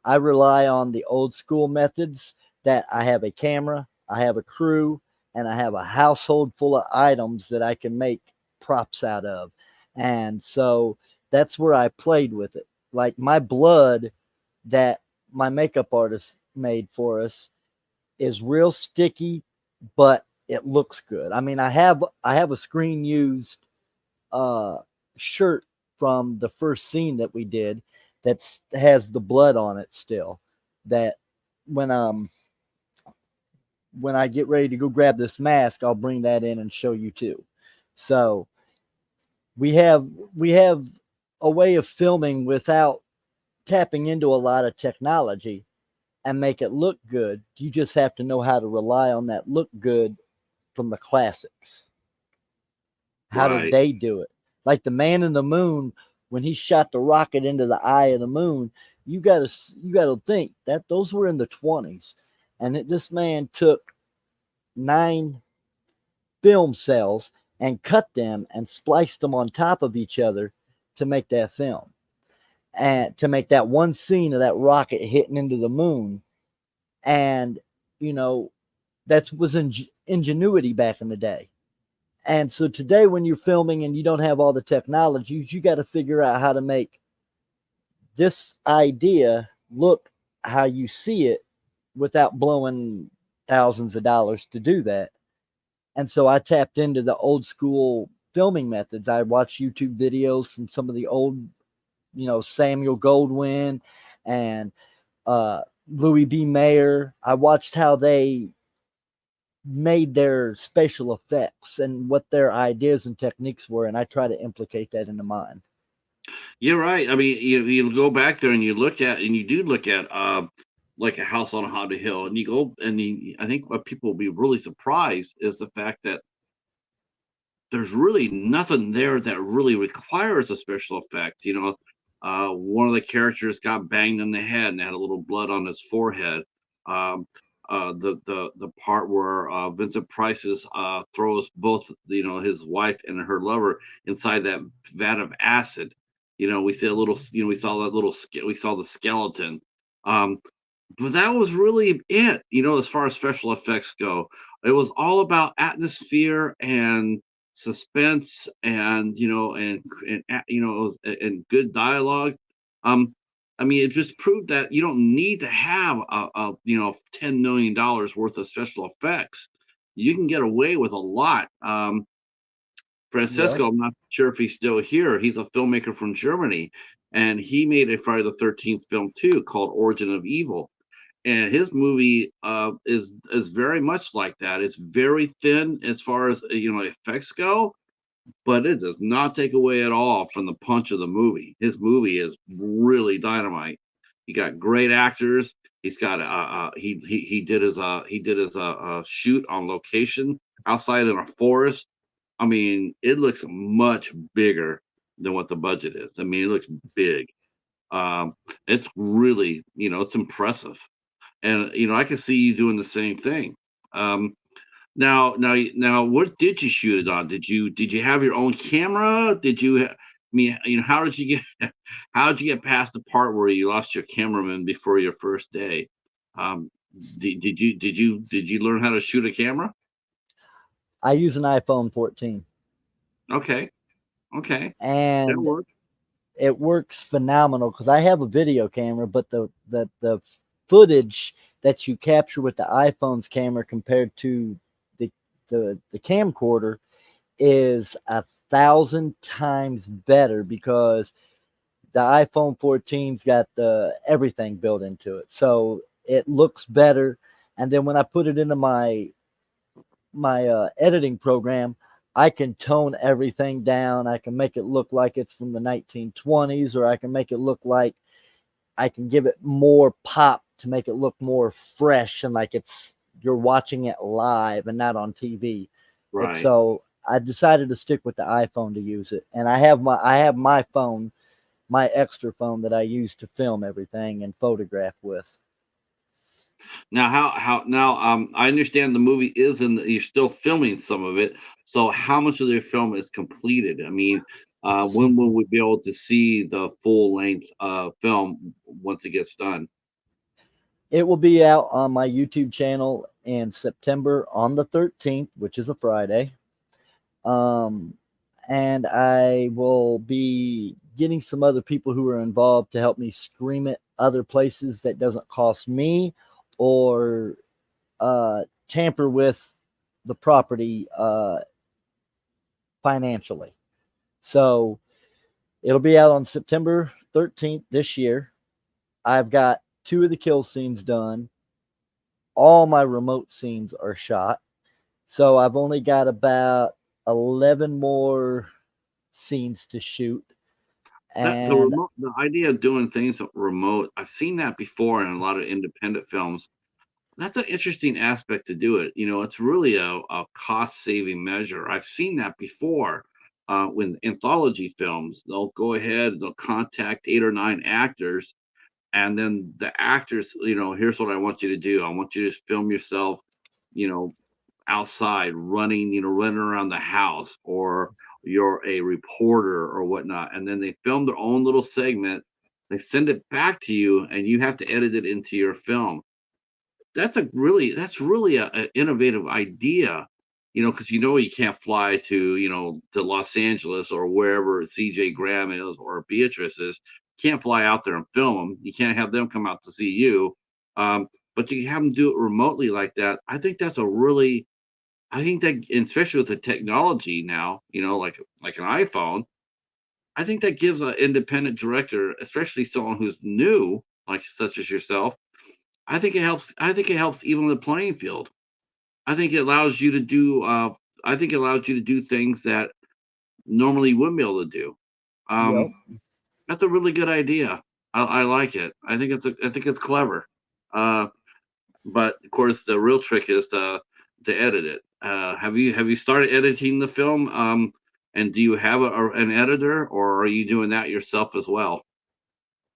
I rely on the old school methods that I have a camera, I have a crew, and I have a household full of items that I can make props out of. And so that's where I played with it. Like my blood that my makeup artist made for us is real sticky, but it looks good. I mean, I have a screen used uh shirt from the first scene that we did that has the blood on it still. That when when I get ready to go grab this mask, I'll bring that in and show you too. So we have a way of filming without tapping into a lot of technology and make it look good. You just have to know how to rely on that look good from the classics. How did Right. they do it? Like the man in the moon, when he shot the rocket into the eye of the moon, you gotta think that those were in the 20s, and this man took 9 film cells and cut them and spliced them on top of each other to make that film, and to make that one scene of that rocket hitting into the moon. And you know that was ingenuity back in the day. And so today, when you're filming and you don't have all the technology, you got to figure out how to make this idea look how you see it without blowing thousands of dollars to do that. And so I tapped into the old school filming methods. I watched YouTube videos from some of the old, Samuel Goldwyn and uh, Louis B. Mayer. I watched how they made their special effects and what their ideas and techniques were, and I try to implicate that into mine. You're right. I mean, you go back there and you do look at like a house on a haunted hill, and you go and I think what people will be really surprised is the fact that there's really nothing there that really requires a special effect. One of the characters got banged in the head and had a little blood on his forehead. Um, the part where Vincent Price's throws both his wife and her lover inside that vat of acid. We see a little. We saw that we saw the skeleton. Um, but that was really it. As far as special effects go, it was all about atmosphere and suspense, and it was, and good dialogue. um I mean, it just proved that you don't need to have a $10 million worth of special effects. You can get away with a lot. Yeah. Francisco, I'm not sure if he's still here. He's a filmmaker from Germany, and he made a Friday the 13th film too called Origin of Evil. And his movie is very much like that. It's very thin as far as effects go, but it does not take away at all from the punch of the movie. His movie is really dynamite. He got great actors. He's got he did his shoot on location outside in a forest. I mean, it looks much bigger than what the budget is. I mean, it looks big. It's really, it's impressive, and I can see you doing the same thing. Um, now, what did you shoot it on? Did you have your own camera? I mean, how did you get how did you get past the part where you lost your cameraman before your first day? Um, did you learn how to shoot a camera? I use an iPhone 14, Okay, okay, that and worked. it works phenomenal because I have a video camera, but the footage that you capture with the iPhone's camera compared to the the camcorder is 1,000 times better because the iPhone 14's got everything built into it, so it looks better. And then when I put it into my editing program, I can tone everything down. I can make it look like it's from the 1920s, or I can make it look like I can give it more pop to make it look more fresh and like you're watching it live and not on TV. And Right. so I decided to stick with the iPhone to use it. And I have my phone, my extra phone that I use to film everything and photograph with. Now, how now? I understand the movie is you're still filming some of it. So, how much of the film is completed? I mean, when will we be able to see the full length film once it gets done? It will be out on my YouTube channel in September on the 13th, which is a Friday. Um, and I will be getting some other people who are involved to help me stream it other places that doesn't cost me or tamper with the property financially. So it'll be out on September 13th this year. I've got 2 of the kill scenes done. All my remote scenes are shot. So I've only got about 11 more scenes to shoot. That And the idea of doing things remote, I've seen that before in a lot of independent films. That's an interesting aspect to do it. It's really a cost saving measure. I've seen that before. when anthology films, they'll go ahead, they'll contact 8 or 9 actors, and then the actors, here's what I want you to do. I want you to film yourself, you know, outside running, running around the house, or you're a reporter or whatnot. And then they film their own little segment. They send it back to you, and you have to edit it into your film. That's really a innovative idea, because you can't fly to Los Angeles or wherever CJ Graham is or Beatrice is. You can't fly out there and film them. You can't have them come out to see you. But you can have them do it remotely like that. I think that, especially with the technology now, like an iPhone, I think that gives an independent director, especially someone who's new, like such as yourself. I think it helps even the playing field. I think it allows you to do. I think it allows you to do things that normally you wouldn't be able to do. Yep. That's a really good idea. I like it. I think it's clever. Uh, but of course, the real trick is to edit it. Have you started editing the film? And do you have an editor, or are you doing that yourself as well?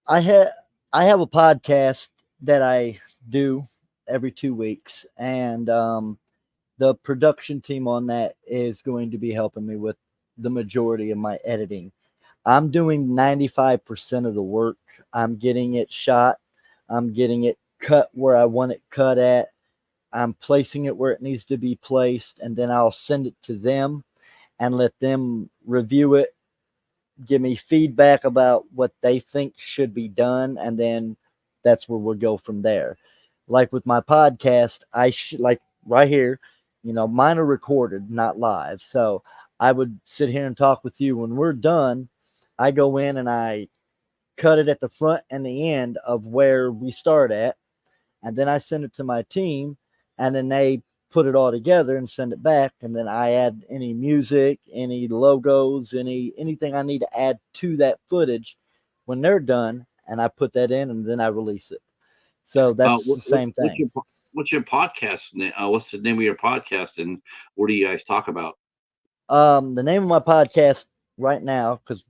I have I have a podcast that I do every 2 weeks, and the production team on that is going to be helping me with the majority of my editing. I'm doing 95% of the work. I'm getting it shot. I'm getting it cut where I want it cut at. I'm placing it where it needs to be placed, and then I'll send it to them and let them review it, give me feedback about what they think should be done, and then that's where we'll go from there. Like with my podcast, like right here, mine are recorded, not live. So I would sit here and talk with you. When we're done, I go in and I cut it at the front and the end of where we start at, and then I send it to my team, and then they put it all together and send it back, and then I add any music, any logos, anything I need to add to that footage when they're done, and I put that in, and then I release it. So that's the same thing. What's your podcast name? What's the name of your podcast, and what do you guys talk about? The name of my podcast right now, because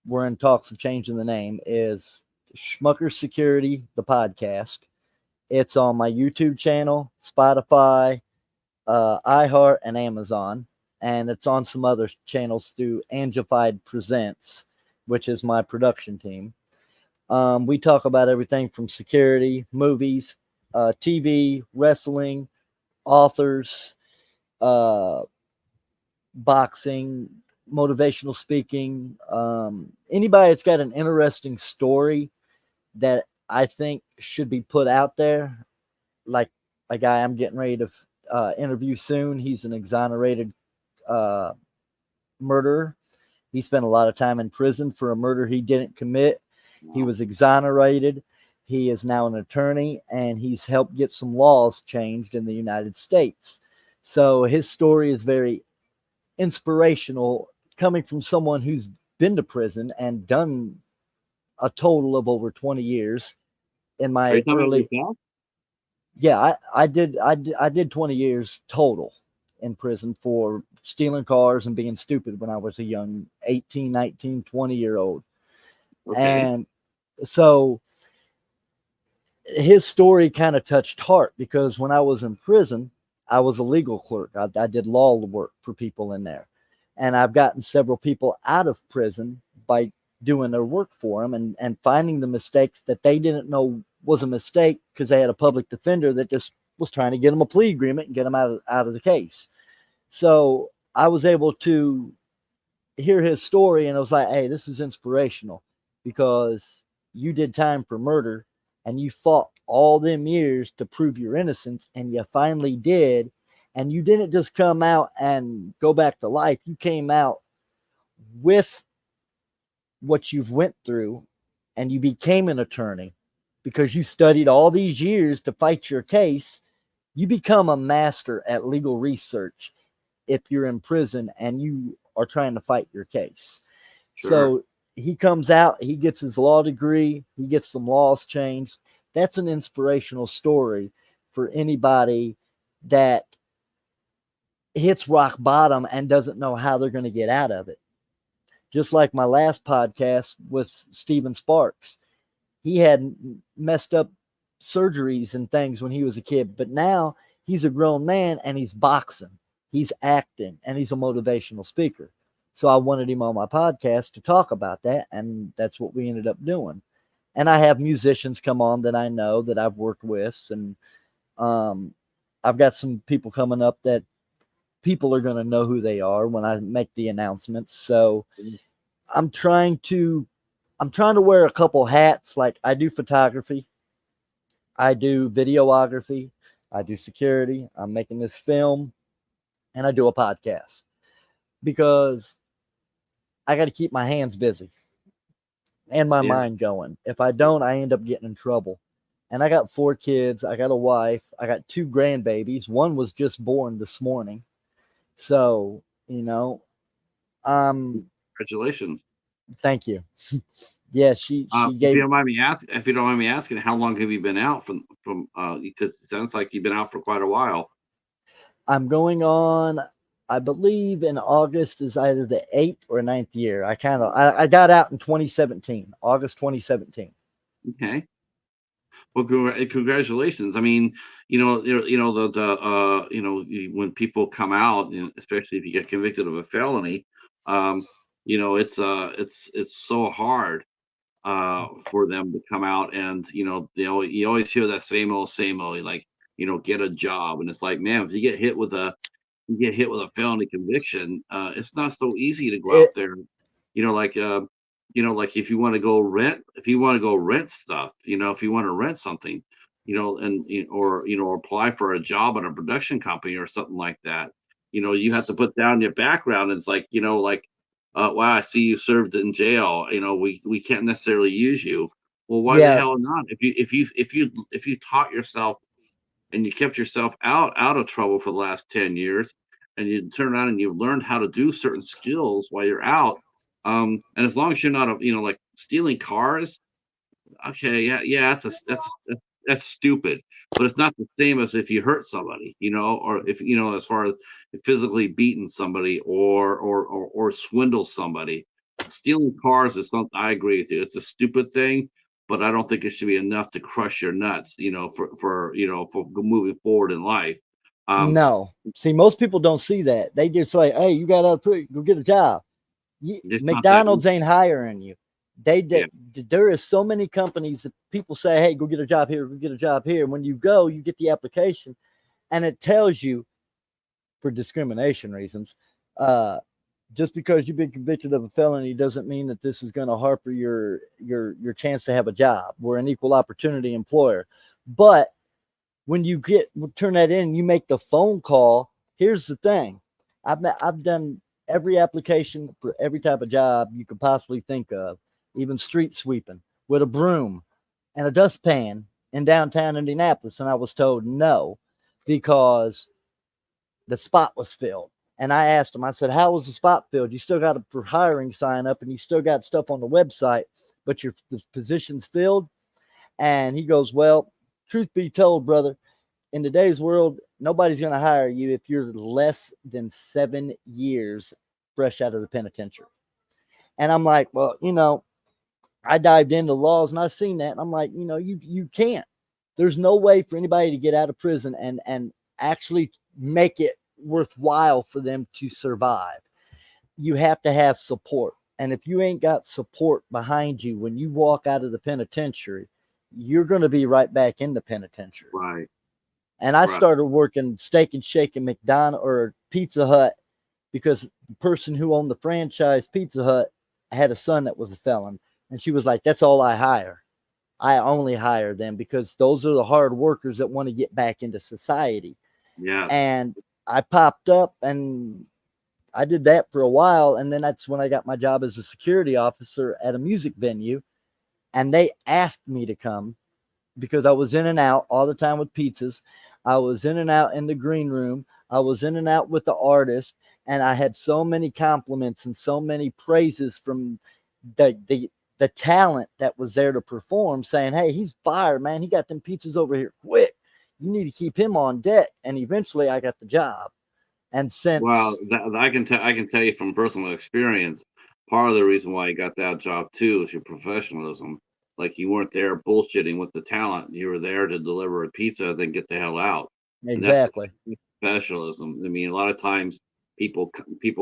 we're in talks of changing the name, is Schmucker Security, the podcast. It's on my YouTube channel, Spotify, iHeart, and Amazon, and it's on some other channels through Angified Presents, which is my production team. We talk about everything from security, movies, TV, wrestling, authors, uh, boxing, motivational speaking. Anybody that's got an interesting story that I think should be put out there, like a guy I'm getting ready to interview soon. He's an exonerated uh, murderer. He spent a lot of time in prison for a murder he didn't commit. He was exonerated. He is now an attorney, and he's helped get some laws changed in the United States. So his story is very inspirational, coming from someone who's been to prison and done a total of over 20 years in Are you my talking about early. yourself? Yeah, I did 20 years total in prison for stealing cars and being stupid when I was a young 18, 19, 20-year-old. Okay. And so his story kind of touched heart, because when I was in prison, I was a legal clerk. I did law work for people in there. And I've gotten several people out of prison by doing their work for them, and finding the mistakes that they didn't know was a mistake, because they had a public defender that just was trying to get them a plea agreement and get them out of the case. So I was able to hear his story, and I was like, hey, this is inspirational, because you did time for murder and you fought all them years to prove your innocence, and you finally did. And you didn't just come out and go back to life. You came out with what you've went through, and you became an attorney because you studied all these years to fight your case. You become a master at legal research if you're in prison and you are trying to fight your case. Sure. So he comes out, he gets his law degree, he gets some laws changed. That's an inspirational story for anybody that hits rock bottom and doesn't know how they're going to get out of it. Just like my last podcast with Steven Sparks. He had messed up surgeries and things when he was a kid, but now he's a grown man and he's boxing, he's acting, and he's a motivational speaker. So I wanted him on my podcast to talk about that, and that's what we ended up doing. And I have musicians come on that I know that I've worked with, and um, I've got some people coming up that people are going to know who they are when I make the announcements. So I'm trying to I'm trying to wear a couple hats. Like I do photography, I do videography, I do security, I'm making this film, and I do a podcast because I got to keep my hands busy and my Yeah. mind going. If I don't, I end up getting in trouble. And I got 4 kids, I got a wife, I got 2 grandbabies. One was just born this morning. So, um, Congratulations. thank you. Yeah, she If you gave don't mind me asking, how long have you been out because it sounds like you've been out for quite a while. I'm going on, I believe in August is either the 8th or 9th year. I got out in 2017, August 2017. Okay. Well, congratulations. I mean, when people come out, especially if you get convicted of a felony, um, it's so hard for them to come out, and you always hear that same old, like, get a job, and it's like, man, if you get hit with a felony conviction, it's not so easy to go out It, there, you know, like uh, like if you want to go rent stuff, if you want to rent something, or apply for a job in a production company or something like that, you have to put down your background. And it's like, wow, I see you served in jail. We can't necessarily use you. Well, why the yeah, hell not? If you taught yourself and you kept yourself out of trouble for the last 10 years, and you turn around and you learned how to do certain skills while you're out, and as long as you're not like stealing cars. Okay, yeah, yeah, that's stupid, but it's not the same as if you hurt somebody, or if as far as physically beating somebody, or swindle somebody. Stealing cars is something, I agree with you. It's a stupid thing, but I don't think it should be enough to crush your nuts, for moving forward in life. Um, no. See, most people don't see that. They just say, "Hey, you got to go get a job." it's not that. McDonald's ain't hiring you. Yeah, There is so many companies that people say, "Hey, go get a job here, go get a job here." And when you go, you get the application, and it tells you for discrimination reasons. Uh, just because you've been convicted of a felony doesn't mean that this is going to harper your chance to have a job. We're an equal opportunity employer, but when you turn that in, you make the phone call. Here's the thing: I've done every application for every type of job you could possibly think of, even street sweeping with a broom and a dustpan in downtown Indianapolis, and I was told no because the spot was filled. And I asked him, I said, "How was the spot filled? You still got a for hiring sign up and you still got stuff on the website, but the position's filled?" And he goes, "Well, truth be told, brother, in today's world, nobody's going to hire you if you're less than 7 years fresh out of the penitentiary." And I'm like, well, I dived into laws and I've seen that. And I'm like, you can't. There's no way for anybody to get out of prison and actually make it worthwhile for them to survive. You have to have support. And if you ain't got support behind you when you walk out of the penitentiary, you're going to be right back in the penitentiary. right, And I right. started working Steak and Shake in McDonald's or Pizza Hut because the person who owned the franchise Pizza Hut had a son that was a felon. And she was like, "That's all I hire. I only hire them because those are the hard workers that want to get back into society." Yes. And I popped up and I did that for a while. And then that's when I got my job as a security officer at a music venue. And they asked me to come because I was in and out all the time with pizzas. I was in and out in the green room. I was in and out with the artist. And I had so many compliments and so many praises from the talent that was there to perform, saying, "Hey, he's fired, man. He got them pizzas over here quick. You need to keep him on deck." And eventually I got the job. And Well, since I can tell you from personal experience. part of the reason why you got that job too is your professionalism. Like you weren't there bullshitting with the talent. You were there to deliver a pizza, then get the hell out. And that's Exactly. professionalism. I mean, a lot of times people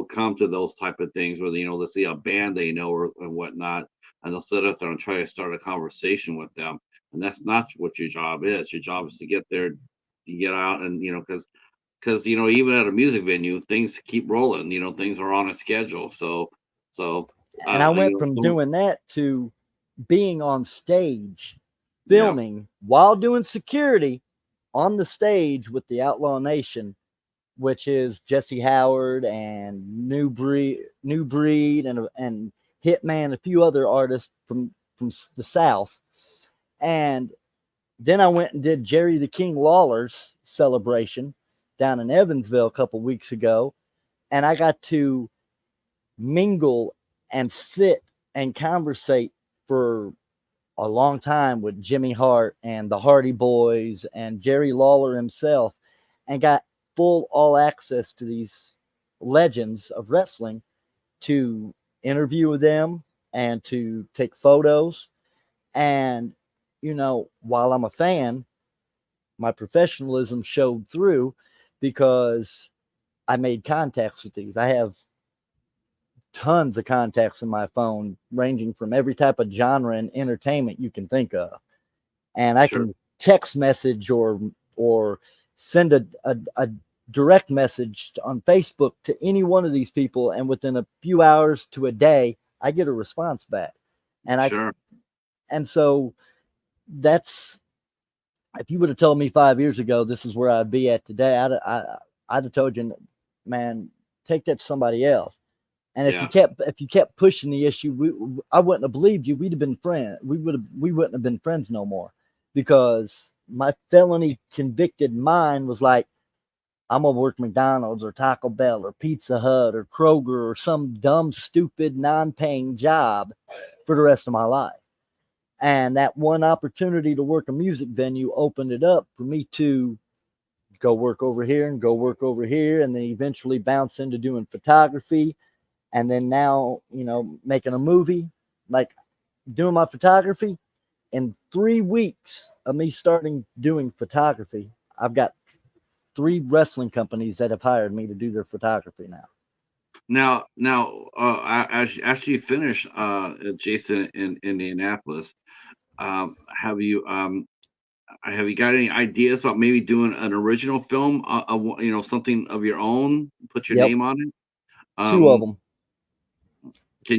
come to those type of things where they see a band they know or and whatnot, and they'll sit up there and try to start a conversation with them. And that's not what your job is. Your job is to get there, to get out, and because even at a music venue, things keep rolling. Things are on a schedule. So And I went from don't doing that to being on stage, yeah, filming while doing security on the stage with the Outlaw Nation, which is Jesse Howard and New Breed, and Hitman, a few other artists from the South. And then I went and did Jerry the King Lawler's celebration down in Evansville a couple weeks ago, and I got to mingle and sit and conversate for a long time with Jimmy Hart and the Hardy Boys and Jerry Lawler himself, and got full all access to these legends of wrestling to interview with them and to take photos. And, while I'm a fan, my professionalism showed through because I made contacts with these. I have tons of contacts in my phone, ranging from every type of genre and entertainment you can think of. And I sure. can text message or send a direct message on Facebook to any one of these people, and within a few hours to a day, I get a response back. And I Sure. and so that's if you would have told me 5 years ago this is where I'd be at today, I'd have told you, man, take that to somebody else. And Yeah. if you kept pushing the issue, I wouldn't have believed you. We'd have been friends. We wouldn't have been friends no more, because my felony convicted mind was like, I'm gonna work McDonald's or Taco Bell or Pizza Hut or Kroger or some dumb, stupid, non-paying job for the rest of my life. And that one opportunity to work a music venue opened it up for me to go work over here and go work over here, and then eventually bounce into doing photography, and then now making a movie, like doing my photography. In 3 weeks of me starting doing photography, I've got 3 wrestling companies that have hired me to do their photography now. Now, after you finish, Jason, in Indianapolis, have you got any ideas about maybe doing an original film, something of your own, put your Yep, name on it? 2 of Um, them. do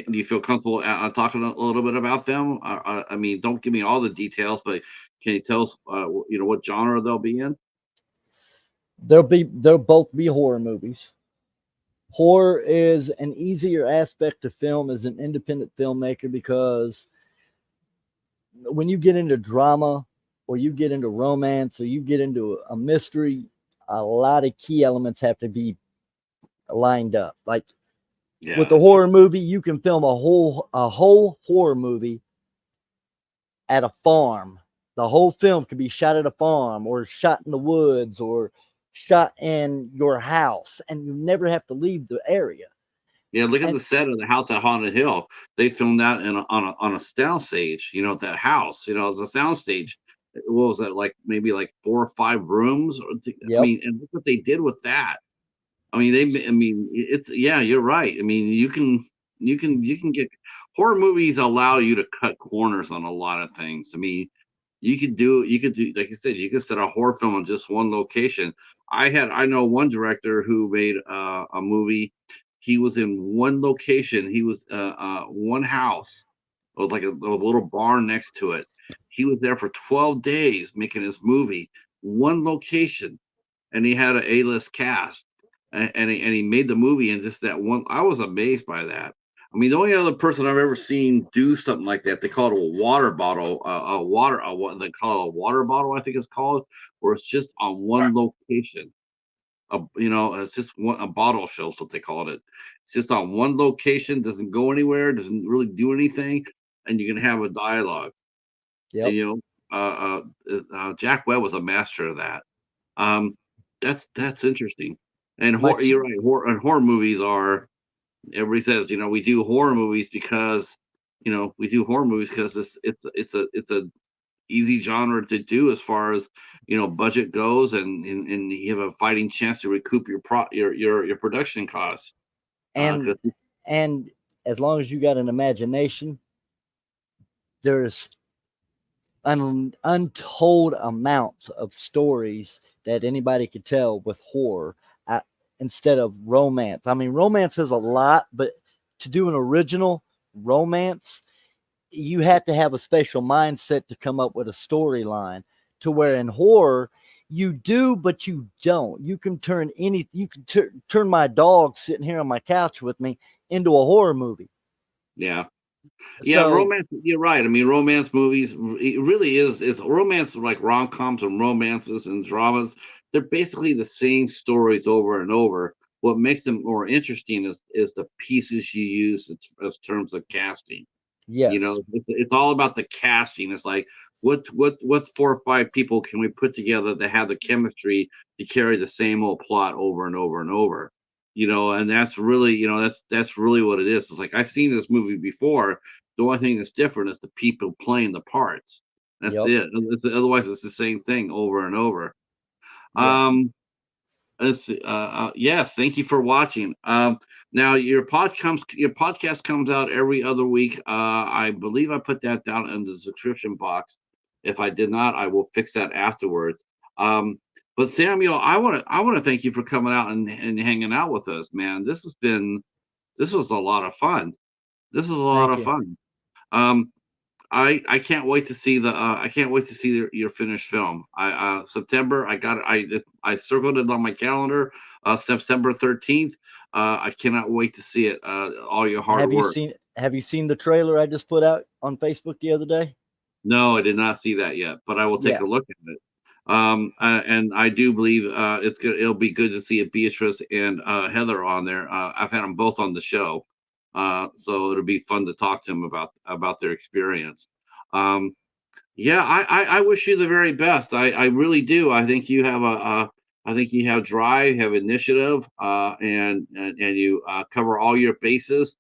you feel comfortable talking a little bit about them? I mean, don't give me all the details, but can you tell us, what genre they'll be in? They'll both be horror movies. Horror is an easier aspect to film as an independent filmmaker, because when you get into drama or you get into romance or you get into a mystery, a lot of key elements have to be lined up. Like Yeah, with a that's true. horror movie, you can film a whole horror movie at a farm. The whole film could be shot at a farm or shot in the woods or shot in your house, and you never have to leave the area. Yeah, look at And the set of the house at Haunted Hill. They filmed that on a sound stage. That house. It's a sound stage. What was that, like? Maybe like 4 or 5 rooms. I yep, mean, and look what they did with that. I mean, I mean, it's yeah. You're right. I mean, you can get horror movies allow you to cut corners on a lot of things. I mean, you could do like you said, you could set a horror film on just one location. I know one director who made a movie. He was in one location. He was one house. It was like a little barn next to it. He was there for 12 days making his movie, one location, and he had an A-list cast, and he made the movie in just that one. I was amazed by that. I mean, the only other person I've ever seen do something like that, they call it a water bottle, what they call it, a water bottle, I think it's called, where it's just on one location. It's just a bottle show, is what they called it. It's just on one location, doesn't go anywhere, doesn't really do anything, and you can have a dialogue. And, yep. Jack Webb was a master of that. Um, that's interesting. And My you're right. Horror movies are. Everybody says, we do horror movies because, we do horror movies because it's a easy genre to do as far as budget goes, and you have a fighting chance to recoup your production costs. And 'Cause and as long as you got an imagination, there's untold amounts of stories that anybody could tell with horror, uh, instead of romance. I mean, romance is a lot, but to do an original romance, you have to have a special mindset to come up with a storyline. To where in horror, you do, but you don't. You can turn you can turn my dog sitting here on my couch with me into a horror movie. yeah. Yeah, So romance. You're right. I mean, romance movies. It really is romance, like rom-coms and romances and dramas. They're basically the same stories over and over. What makes them more interesting is the pieces you use as terms of casting. yes, It's all about the casting. It's like what 4 or 5 people can we put together that have the chemistry to carry the same old plot over and over and over. And that's really, that's really what it is. It's like I've seen this movie before. The only thing that's different is the people playing the parts. That's yep, it. Otherwise, it's the same thing over and over. yeah. Um, yes, thank you for watching. Now your podcast comes out every other week. I believe I put that down in the subscription box. If I did not, I will fix that afterwards. Um, but Samuel, I want to thank you for coming out and hanging out with us, man. This was a lot of fun. This is a lot Thank of you. fun. Um, I can't wait to see I can't wait to see your finished film. September, I got it. I circled it on my calendar. September 13th. I cannot wait to see it. All your hard work. Have you seen the trailer I just put out on Facebook the other day? No, I did not see that yet, but I will take Yeah. a look at it. And I do believe it'll be good to see Beatrice and Heather on there. I've had them both on the show, so it'll be fun to talk to them about their experience. Um, Yeah, I wish you the very best. I really do. I think you have I think you have drive, have initiative, and you cover all your bases.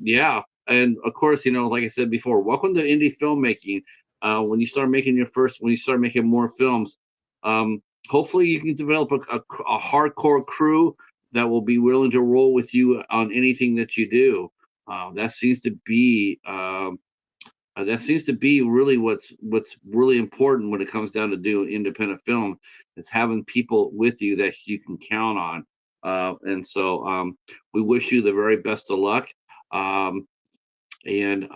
Yeah, and of course, like I said before, welcome to indie filmmaking. When you start making more films, hopefully you can develop a hardcore crew that will be willing to roll with you on anything that you do. That seems to be. That seems to be really what's really important when it comes down to doing independent film is having people with you that you can count on. And so we wish you the very best of luck. Um, and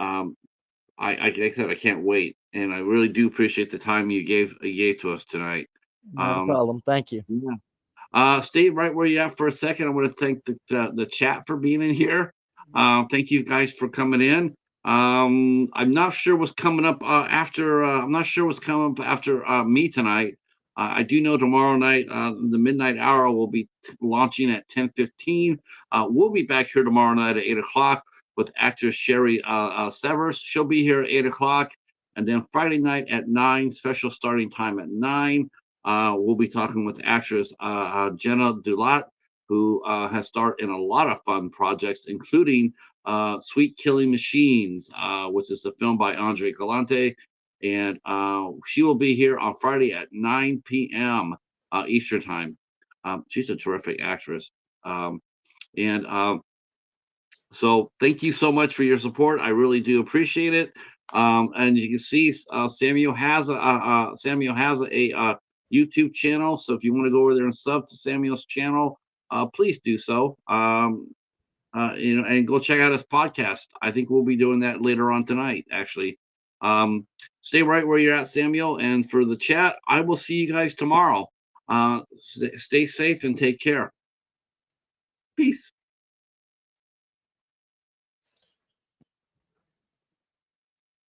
like I said, I can't wait. And I really do appreciate the time you gave to us tonight. Not a Um, problem. Thank you. yeah. Stay right where you at for a second. I want to thank the chat for being in here. Thank you guys for coming in. I'm not sure what's coming up after. I'm not sure what's coming up after me tonight. I do know tomorrow night, the midnight hour will be launching at 10:15. We'll be back here tomorrow night at 8 o'clock with actress Sherry Severs. She'll be here at 8 o'clock, and then Friday night at 9. Special starting time at 9. We'll be talking with actress Jenna Dulat, who has starred in a lot of fun projects, including Sweet Killing Machines, which is a film by Andre Galante. And she will be here on Friday at 9 p.m. Eastern Time. She's a terrific actress. And So thank you so much for your support. I really do appreciate it. And you can see Samuel has a YouTube channel. So if you want to go over there and sub to Samuel's channel, please do so. And go check out his podcast. I think we'll be doing that later on tonight, actually. Stay right where you're at, Samuel. And for the chat, I will see you guys tomorrow. Stay safe and take care. Peace.